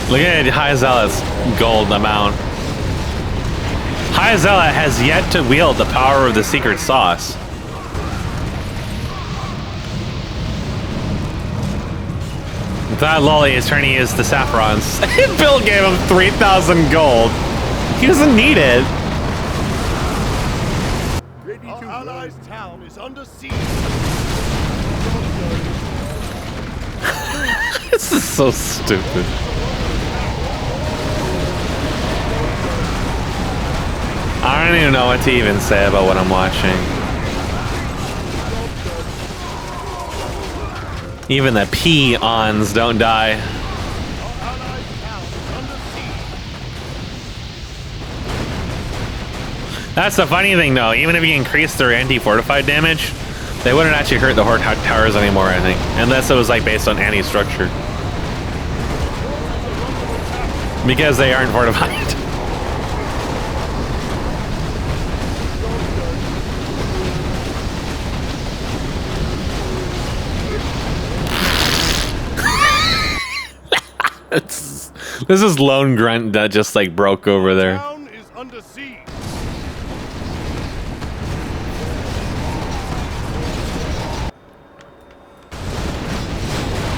Look at High Zealot's gold amount. High Zealot has yet to wield the power of the secret sauce. That lolly is trying to use the saffrons. Bill gave him 3,000 gold. He doesn't need it. Our allies' town is under siege. This is so stupid. I don't even know what to even say about what I'm watching. Even the peons don't die. That's the funny thing, though. Even if you increase their anti-fortified damage, they wouldn't actually hurt the Horde towers anymore, I think. Unless it was like based on anti-structure. Because they aren't fortified. This is Lone Grunt that just like broke over there. Town is under siege.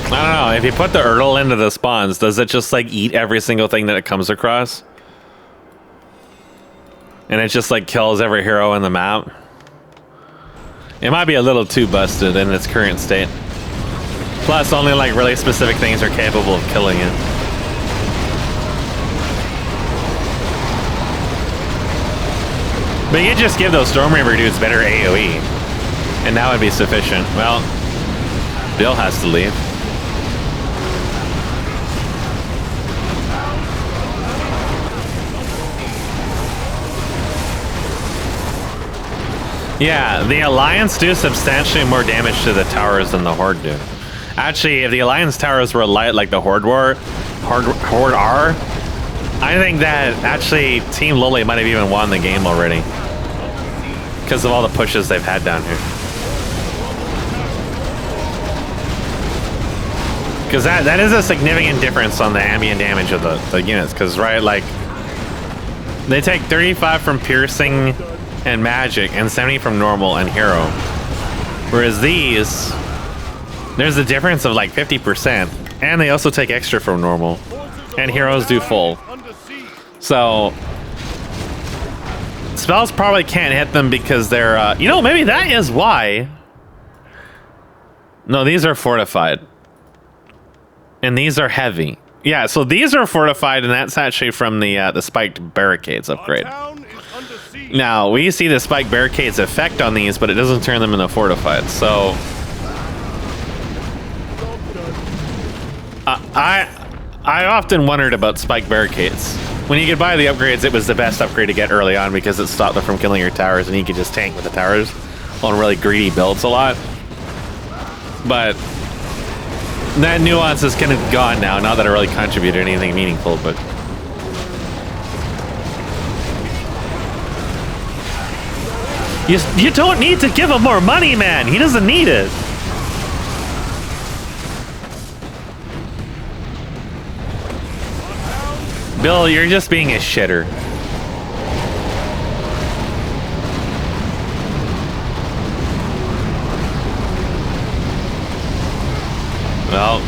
I don't know, if you put the Erdl into the spawns, does it just like eat every single thing that it comes across? And it just like kills every hero in the map? It might be a little too busted in its current state. Plus, only like really specific things are capable of killing it. But you could just give those Storm Reaver dudes better AoE, and that would be sufficient. Well, Bill has to leave. Yeah, the Alliance do substantially more damage to the towers than the Horde do. Actually, if the Alliance towers were light like the Horde are, I think that actually Team Lowly might have even won the game already. Because of all the pushes they've had down here. Because that is a significant difference on the ambient damage of the units. Because, right, like, they take 35 from piercing and magic and 70 from normal and hero. Whereas these, there's a difference of like 50%. And they also take extra from normal. And heroes do full. So spells probably can't hit them because they're, you know, maybe that is why. No, these are fortified. And these are heavy. Yeah, so these are fortified, and that's actually from the spiked barricades upgrade. Now, we see the spiked barricades effect on these, but it doesn't turn them into fortified, so... I often wondered about spiked barricades. When you could buy the upgrades, it was the best upgrade to get early on because it stopped them from killing your towers, and you could just tank with the towers on really greedy builds a lot. But that nuance is kind of gone now. Not that it really contributed anything meaningful, but you don't need to give him more money, man. He doesn't need it. Bill, you're just being a shitter. Well,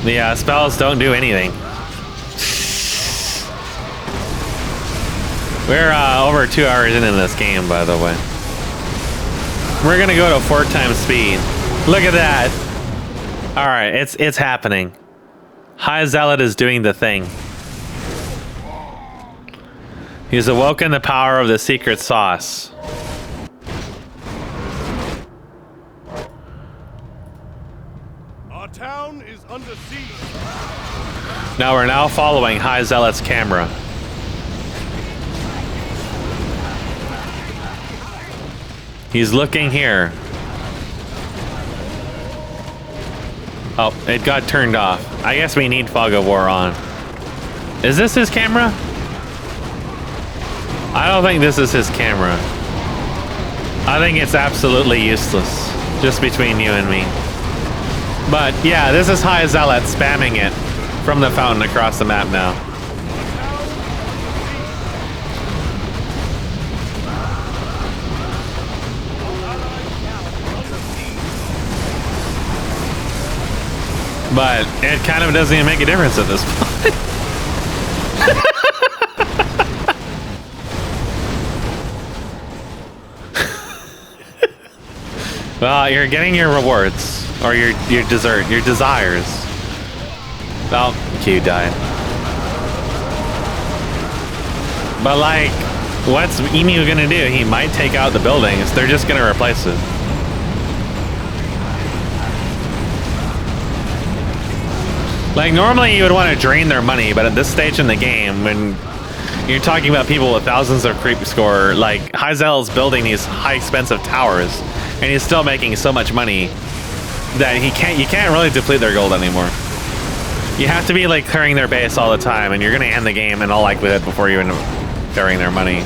the spells don't do anything. We're over 2 hours into this game, by the way. We're gonna go to 4 times speed. Look at that. All right, it's happening. High Zealot is doing the thing. He's awoken the power of the secret sauce. Our town is under siege. Now we're following High Zealot's camera. He's looking here. Oh, it got turned off. I guess we need Fog of War on. Is this his camera? I don't think this is his camera. I think it's absolutely useless. Just between you and me. But yeah, this is High Zealot spamming it from the fountain across the map now. But it kind of doesn't even make a difference at this point. Well, you're getting your rewards, or your dessert, your desires. Oh, Q died. But like, what's Emu gonna do? He might take out the buildings. They're just gonna replace it. Like, normally you would want to drain their money, but at this stage in the game, when you're talking about people with thousands of creep score, like, Hyzel's building these high expensive towers, and he's still making so much money that you can't really deplete their gold anymore. You have to be like clearing their base all the time, and you're gonna end the game in all likelihood before you end up clearing their money.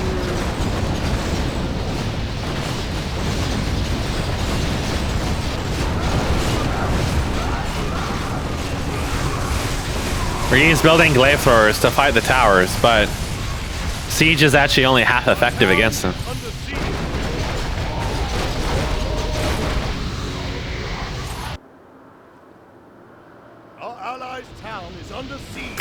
He's building glaive throwers to fight the towers, but siege is actually only half effective against them. Our allies' town is under siege.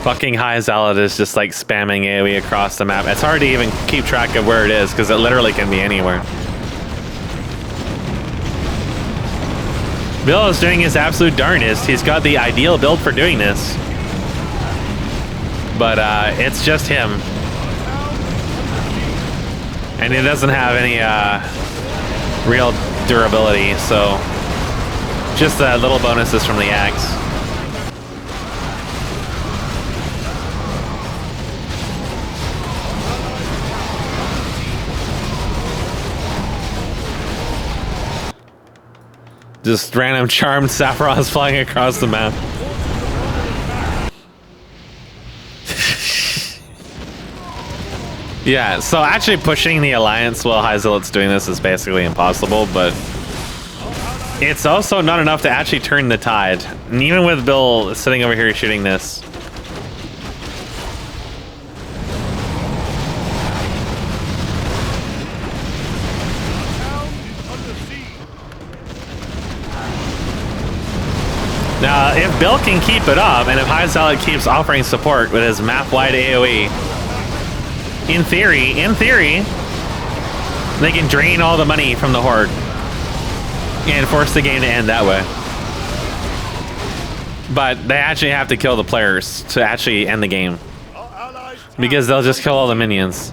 Fucking High Zealot is just like spamming AoE across the map. It's hard to even keep track of where it is because it literally can be anywhere. Bill is doing his absolute darndest. He's got the ideal build for doing this. But it's just him. And he doesn't have any real durability, so just little bonuses from the axe. Just random charmed Sephiroths flying across the map. Yeah, so actually pushing the Alliance while High Zealot's doing this is basically impossible, but it's also not enough to actually turn the tide. And even with Bill sitting over here shooting this. Now, if Bill can keep it up, and if High Zealot keeps offering support with his map-wide AoE, in theory, they can drain all the money from the Horde and force the game to end that way. But they actually have to kill the players to actually end the game, because they'll just kill all the minions.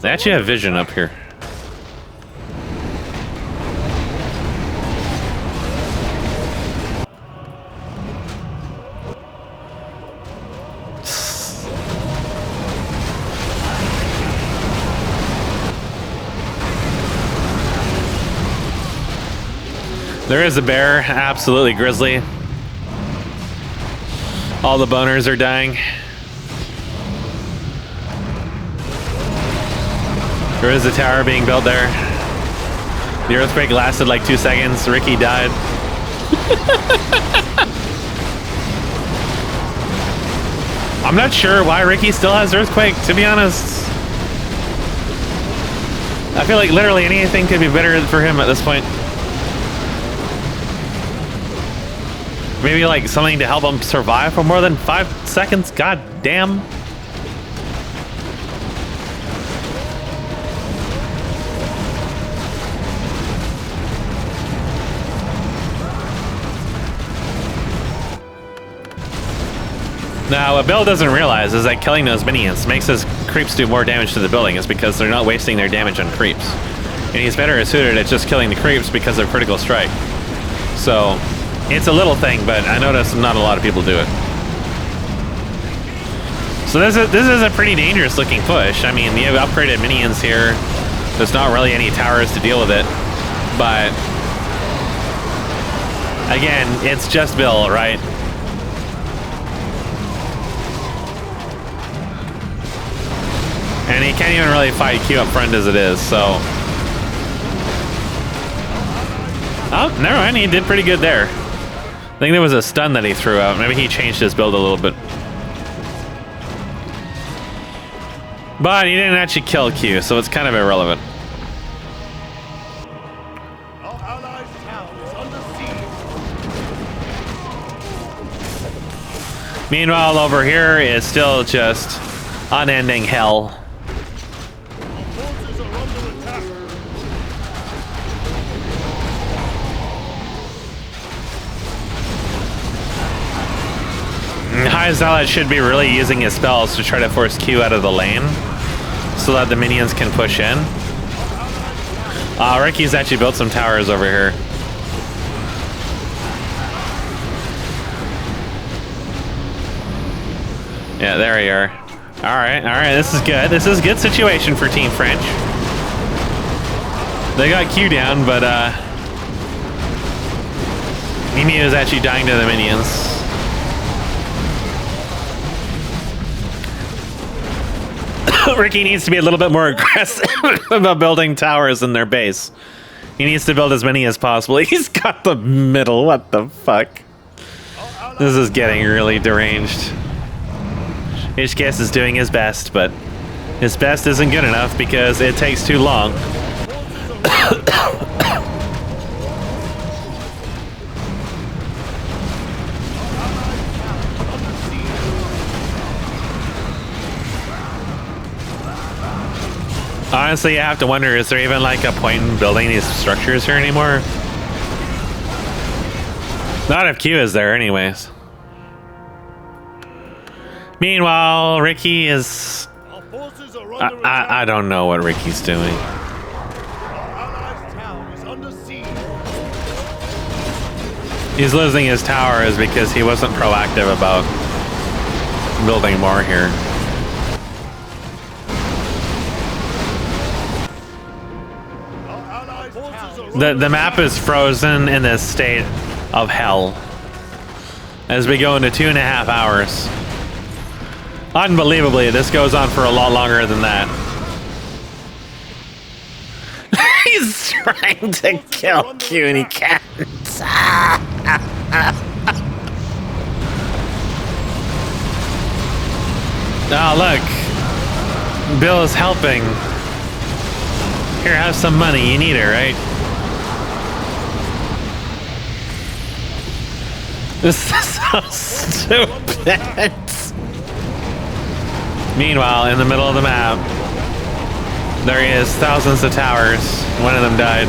They actually have vision up here. There is a bear, absolutely grizzly. All the boners are dying. There is a tower being built there. The earthquake lasted like 2 seconds. Ricky died. I'm not sure why Ricky still has earthquake, to be honest. I feel like literally anything could be better for him at this point. Maybe like something to help him survive for more than 5 seconds? God damn. Now, what Bill doesn't realize is that killing those minions makes his creeps do more damage to the building, is because they're not wasting their damage on creeps. And he's better suited at just killing the creeps because of critical strike. So it's a little thing, but I notice not a lot of people do it. So this is a pretty dangerous looking push. I mean, you have upgraded minions here. There's not really any towers to deal with it, but again, it's just Bill, right? And he can't even really fight Q up front as it is, so. Oh, never mind, he did pretty good there. I think there was a stun that he threw out. Maybe he changed his build a little bit. But he didn't actually kill Q, so it's kind of irrelevant. Our allies' town is under siege. Meanwhile, over here is still just unending hell. Our forces are under attack. High Zealot should be really using his spells to try to force Q out of the lane so that the minions can push in. Ricky's actually built some towers over here. Yeah, there we are. Alright, this is good. This is a good situation for Team French. They got Q down, but Mimi is actually dying to the minions. Ricky needs to be a little bit more aggressive about building towers in their base. He needs to build as many as possible. He's got the middle. What the fuck? This is getting really deranged. HKS is doing his best, but his best isn't good enough because it takes too long. Honestly, I have to wonder, is there even like a point in building these structures here anymore? Not if Q is there anyways. Meanwhile, Ricky is... Our forces are under attack. I don't know what Ricky's doing. Our allies' town is under siege. He's losing his towers because he wasn't proactive about building more here. Our allies' town is The map is frozen in this state of hell as we go into 2.5 hours. Unbelievably, this goes on for a lot longer than that. He's trying to kill Q and he can't. Oh, look. Bill is helping. Here, have some money. You need it, right? This is so stupid. Meanwhile, in the middle of the map, there is thousands of towers. One of them died.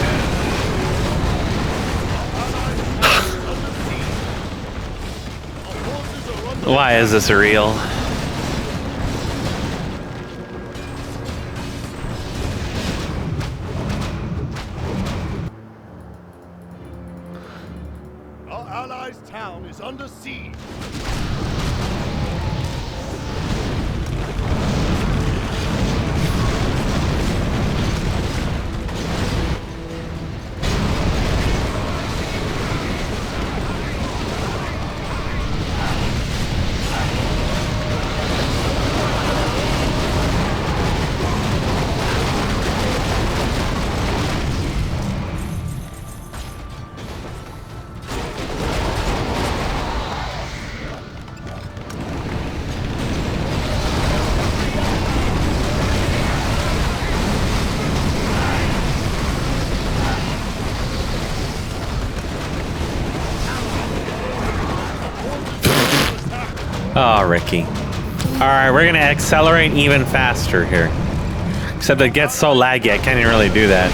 Why is this real? Our allies' town is under siege. Oh, Ricky. Alright, we're gonna accelerate even faster here. Except it gets so laggy, I can't even really do that.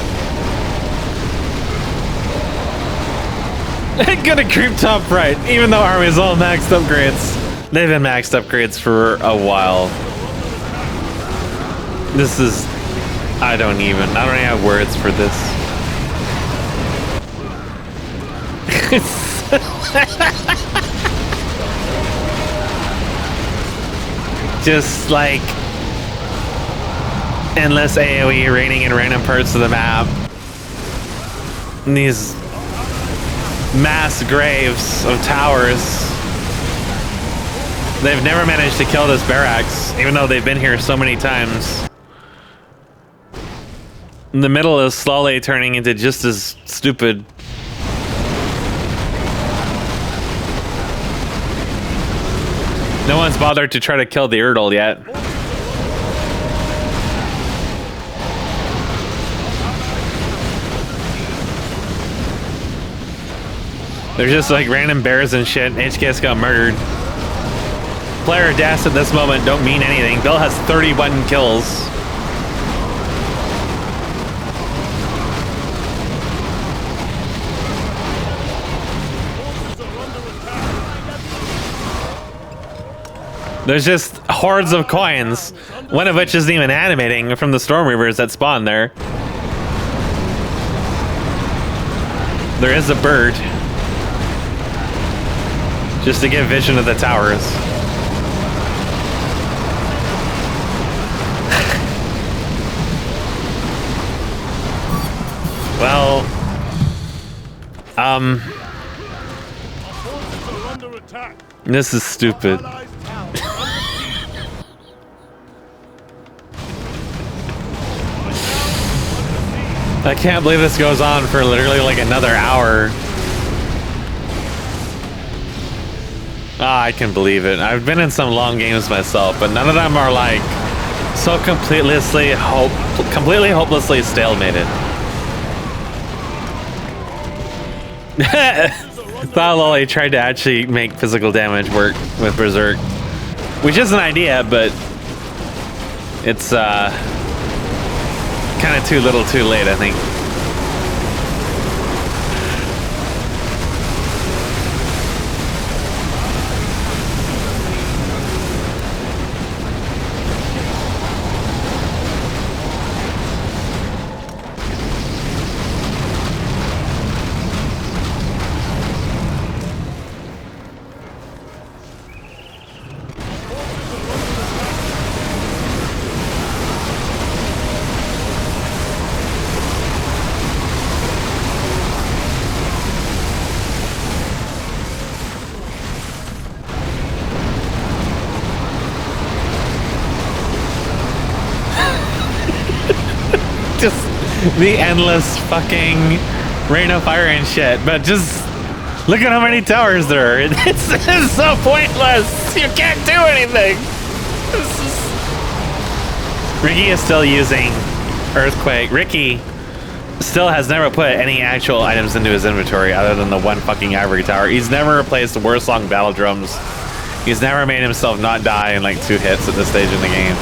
Gonna creep top right, even though Army's all maxed upgrades. They've been maxed upgrades for a while. This is... I don't even have words for this. Just like endless AoE raining in random parts of the map. And these mass graves of towers. They've never managed to kill this barracks, even though they've been here so many times. And the middle is slowly turning into just as stupid. No one's bothered to try to kill the Erdl yet. There's just like random bears and shit. HKS got murdered. Player deaths at this moment don't mean anything. Bill has 31 kills. There's just hordes of coins, one of which isn't even animating from the Storm Reavers that spawn there. There is a bird. Just to give vision of the towers. Well, this is stupid. I can't believe this goes on for literally like another hour. Ah, I can believe it. I've been in some long games myself, but none of them are like so completely hopelessly stalemated. Thought Lolly tried to actually make physical damage work with Berserk, which is an idea, but it's kind of too little too late, I think. Just the endless fucking rain of fire and shit, but just look at how many towers there are. It's so pointless. You can't do anything. Ricky is still using Earthquake. Ricky still has never put any actual items into his inventory other than the one fucking ivory tower. He's never replaced the Warsong battle drums. He's never made himself not die in like 2 hits at this stage in the game.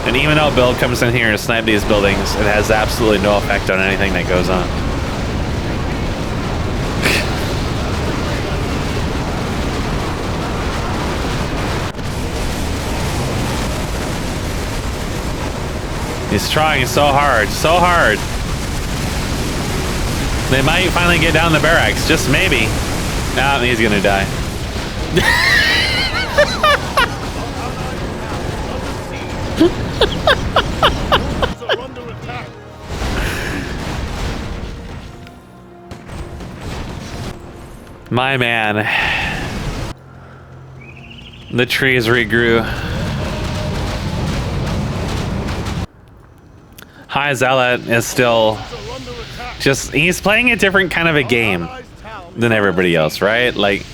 And even though Bill comes in here and snipe these buildings, it has absolutely no effect on anything that goes on. He's trying so hard, so hard. They might finally get down the barracks, just maybe. Ah, he's gonna die. My man. The trees regrew. High Zealot is still just, he's playing a different kind of a game than everybody else, right? Like,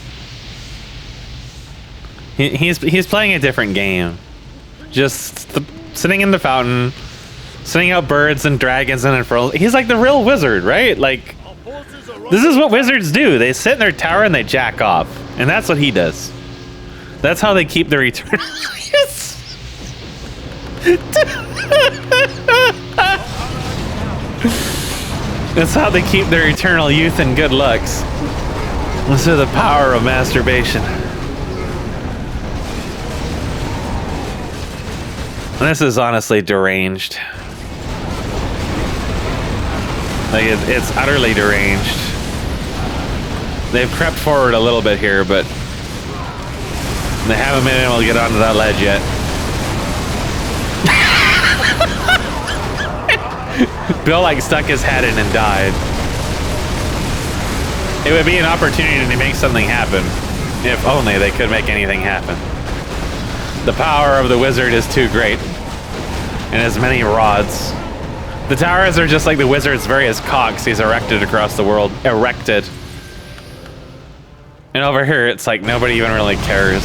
he's playing a different game. Just sitting in the fountain, sending out birds and dragons and infernal. He's like the real wizard, right? Like, this is what wizards do. They sit in their tower and they jack off. And that's what he does. That's how they keep their eternal That's how they keep their eternal youth and good looks. This is the power of masturbation. This is honestly deranged. Like, it's utterly deranged. They've crept forward a little bit here, but They haven't been able to get onto that ledge yet. Bill like stuck his head in and died. It would be an opportunity to make something happen. If only they could make anything happen. The power of the wizard is too great. And as many rods. The towers are just like the wizard's various cocks he's erected across the world. Erected. And over here, it's like nobody even really cares.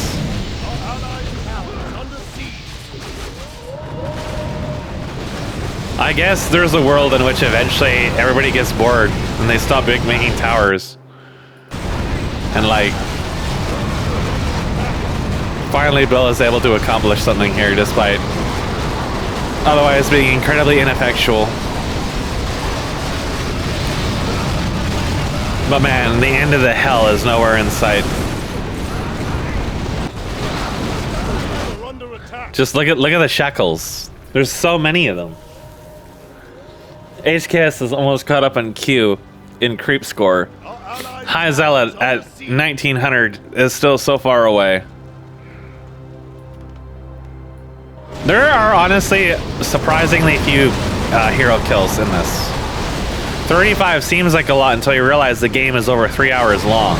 I guess there's a world in which eventually everybody gets bored and they stop making towers. And like, finally Bill is able to accomplish something here despite otherwise being incredibly ineffectual. But man, the end of the hell is nowhere in sight. Just look at the shekels. There's so many of them. HKS is almost caught up on Q in creep score. High Zealot at 1900 is still so far away. There are honestly surprisingly few hero kills in this. 35 seems like a lot until you realize the game is over 3 hours long.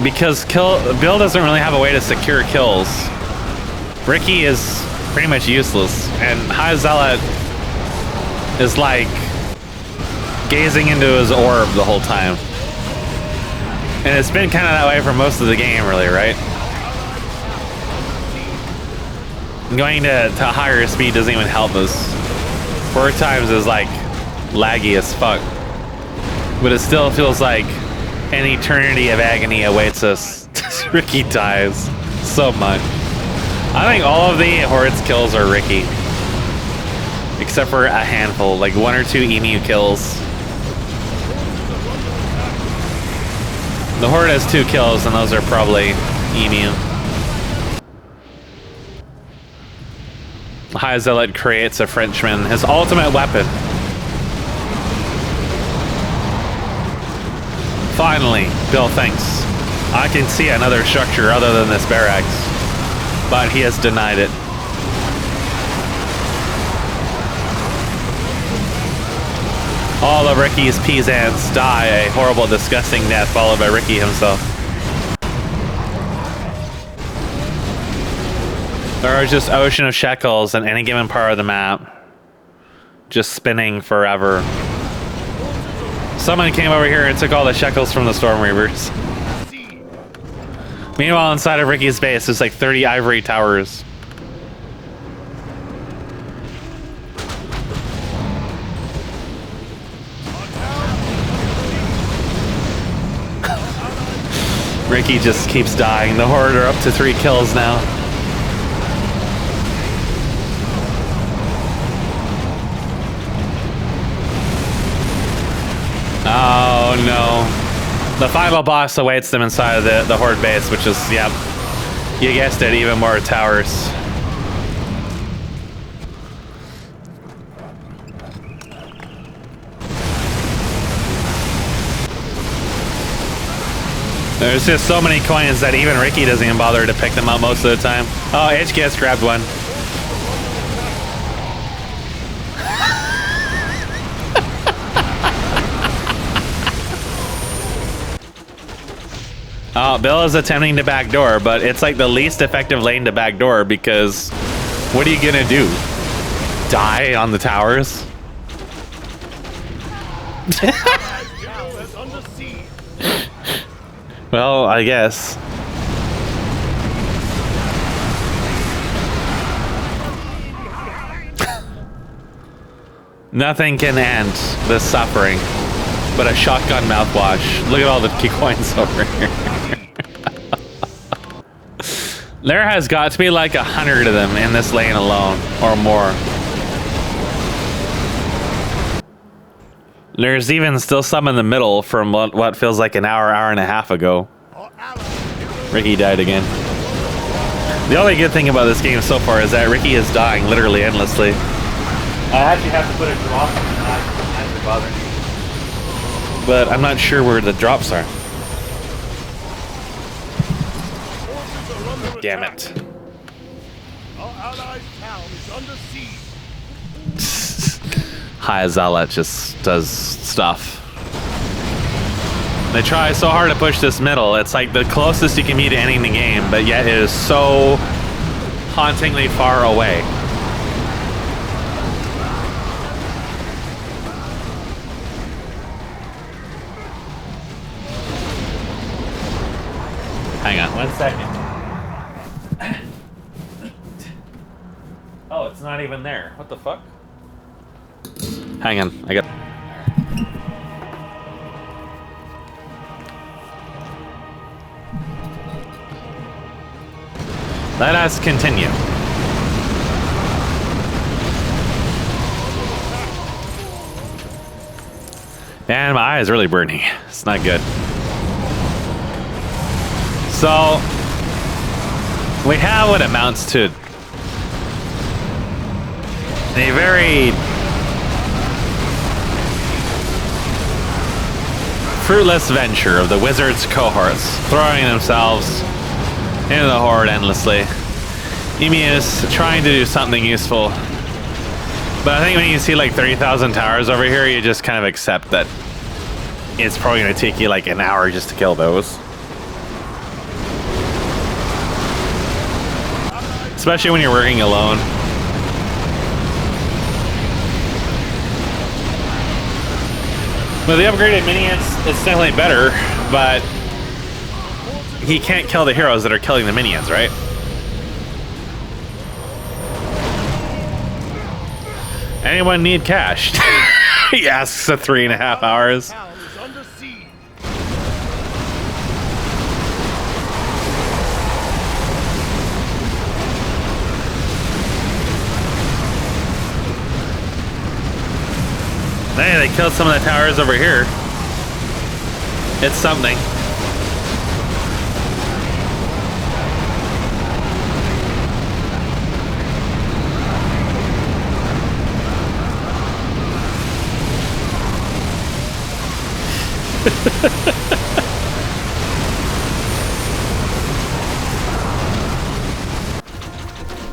Because Bill doesn't really have a way to secure kills. Ricky is pretty much useless, and High Zealot is like gazing into his orb the whole time. And it's been kind of that way for most of the game, really, right? Going to higher speed doesn't even help us. 4 times is like laggy as fuck. But it still feels like an eternity of agony awaits us. Ricky dies so much. I think all of the Horde's kills are Ricky. Except for a handful, like 1 or 2 emu kills. The Horde has 2 kills, and those are probably emu. High Zealot creates a Frenchman, his ultimate weapon. Finally, Bill thinks, I can see another structure other than this barracks. But he has denied it. All of Ricky's peasants die a horrible, disgusting death, followed by Ricky himself. There are just ocean of shekels in any given part of the map. Just spinning forever. Someone came over here and took all the shekels from the Storm Reavers. Meanwhile, inside of Ricky's base, there's like 30 ivory towers. Ricky just keeps dying. The Horde are up to 3 kills now. Oh no. The final boss awaits them inside of the Horde base, which is, yep, you guessed it, even more towers. There's just so many coins that even Ricky doesn't even bother to pick them up most of the time. Oh, HKS grabbed one. Oh, Bill is attempting to backdoor, but it's like the least effective lane to backdoor because what are you gonna do? Die on the towers? Well, I guess. Nothing can end this suffering but a shotgun mouthwash. Look at all the key coins over here. There has got to be like 100 of them in this lane alone, or more. There's even still some in the middle from what feels like an hour and a half ago. Ricky died again. The only good thing about this game so far is that Ricky is dying literally endlessly. I actually have to put a drop on the not to bother me. But I'm not sure where the drops are. damn attack. it. Our allies' town is under siege. High Zealot just does stuff. They try so hard to push this middle. It's like the closest you can be to ending the game, but yet it is so hauntingly far away. Hang on 1 second. Oh, it's not even there. What the fuck? Hang on, I got... Let us continue. Man, my eye is really burning. It's not good. So, we have what amounts to a very fruitless venture of the wizards' cohorts, throwing themselves into the horde endlessly. Emu is trying to do something useful, but I think when you see like 30,000 towers over here, you just kind of accept that it's probably going to take you like an hour just to kill those. Especially when you're working alone. With the upgraded minions, it's definitely better, but he can't kill the heroes that are killing the minions, right? Anyone need cash? He asks at 3.5 hours. Town is under siege. Hey, they killed some of the towers over here. It's something.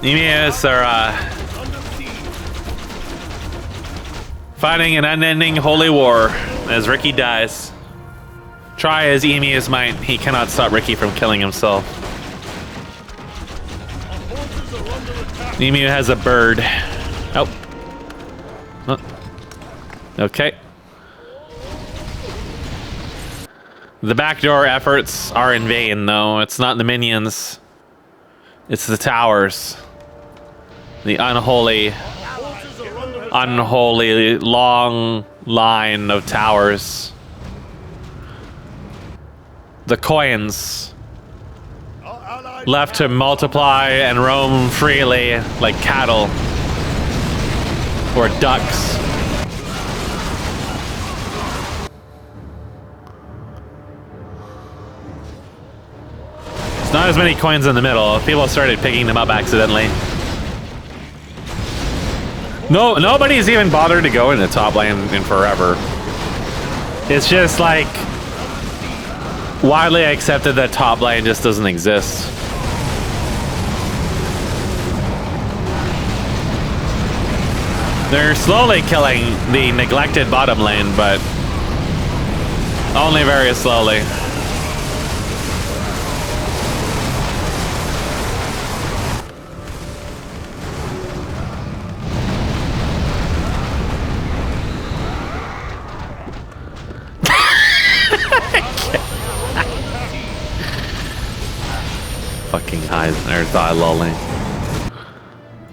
Emus are Under siege. fighting an unending holy war as Ricky dies. Try as Emus might, he cannot stop Ricky from killing himself. Our forces are under attack. Emu has a bird. Oh. Oh. Okay. The backdoor efforts are in vain, though. It's not the minions. It's the towers. The unholy long line of towers. The coins Our allies' left to town multiply and roam freely like cattle or ducks. There's not as many coins in the middle. People started picking them up accidentally. No, nobody's even bothered to go in the top lane in forever. It's just like widely accepted that top lane just doesn't exist. They're slowly killing the neglected bottom lane, but only very slowly. Fucking high, or thigh lolling.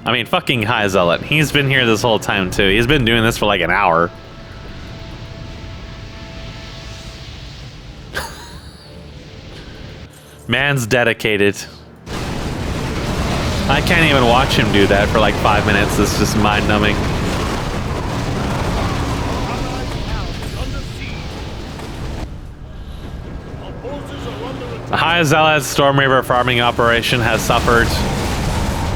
I mean, fucking High Zealot. He's been here this whole time too. He's been doing this for like an hour. Man's dedicated. I can't even watch him do that for like 5 minutes. It's just mind-numbing. The High Zealot Storm Reaver farming operation has suffered.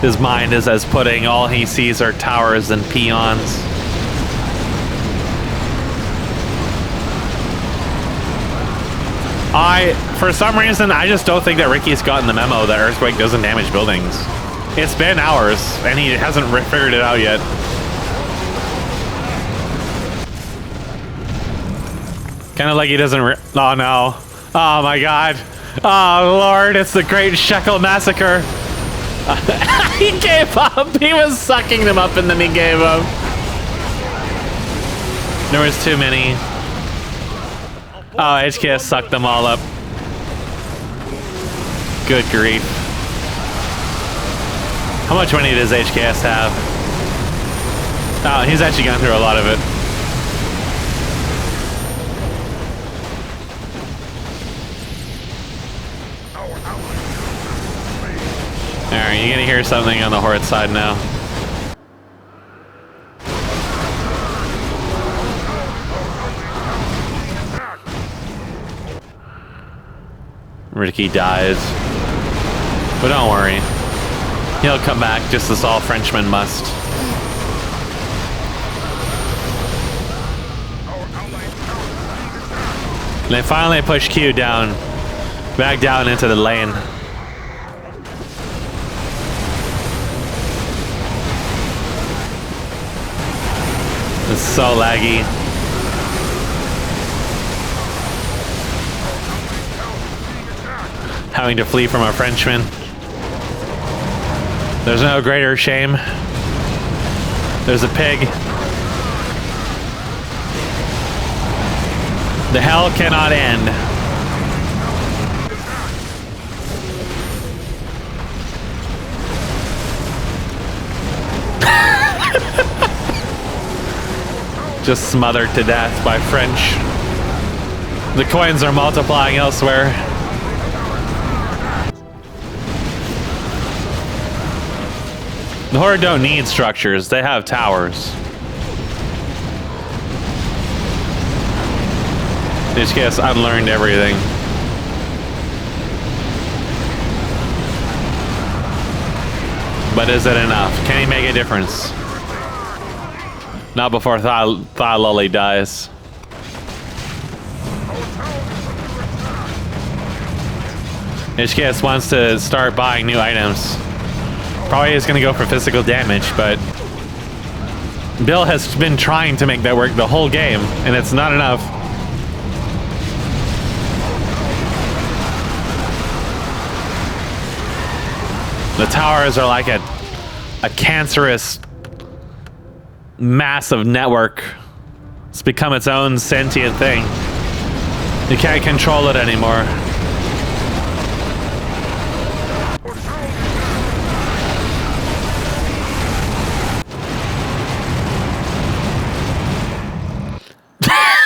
His mind is as pudding. All he sees are towers and peons. For some reason, I just don't think that Ricky's gotten the memo that Earthquake doesn't damage buildings. It's been hours, and he hasn't figured it out yet. Kind of like he doesn't. Oh no! Oh my God! Oh Lord! It's the Great Shekel Massacre. He gave up. He was sucking them up, and then he gave up. There was too many. Oh, HKS sucked them all up. Good grief. How much money does HKS have? Oh, he's actually gone through a lot of it. Alright, you're gonna hear something on the Horde side now. Ricky dies. But don't worry. He'll come back just as all Frenchmen must. And they finally push Q down. Back down into the lane. It's so laggy. Having to flee from a Frenchman. There's no greater shame. There's a pig. The hell cannot end. Just smothered to death by French. The coins are multiplying elsewhere. The Horde don't need structures, they have towers. HKS unlearned everything. But is it enough? Can he make a difference? Not before Thigh Lully dies. HKS wants to start buying new items. Probably is going to go for physical damage, but Bill has been trying to make that work the whole game, and it's not enough. The towers are like a cancerous, massive network. It's become its own sentient thing. You can't control it anymore.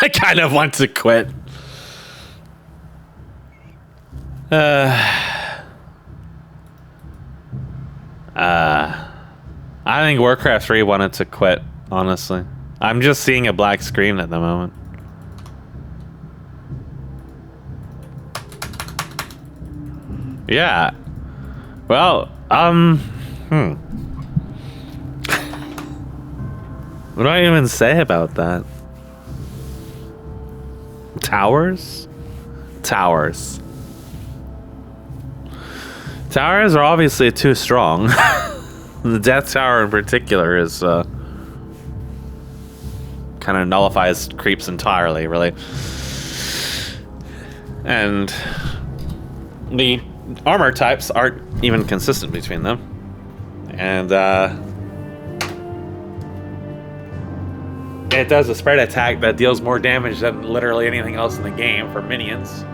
I kind of want to quit. I think Warcraft 3 wanted to quit, honestly. I'm just seeing a black screen at the moment. Yeah. Well, what do I even say about that? Towers? Towers. Towers are obviously too strong. The Death Tower in particular is kind of nullifies creeps entirely, really. And the armor types aren't even consistent between them. And it does a spread attack that deals more damage than literally anything else in the game for minions.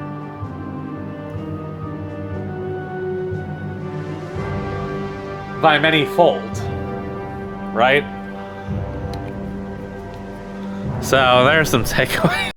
By many fold, right? So there's some takeaways.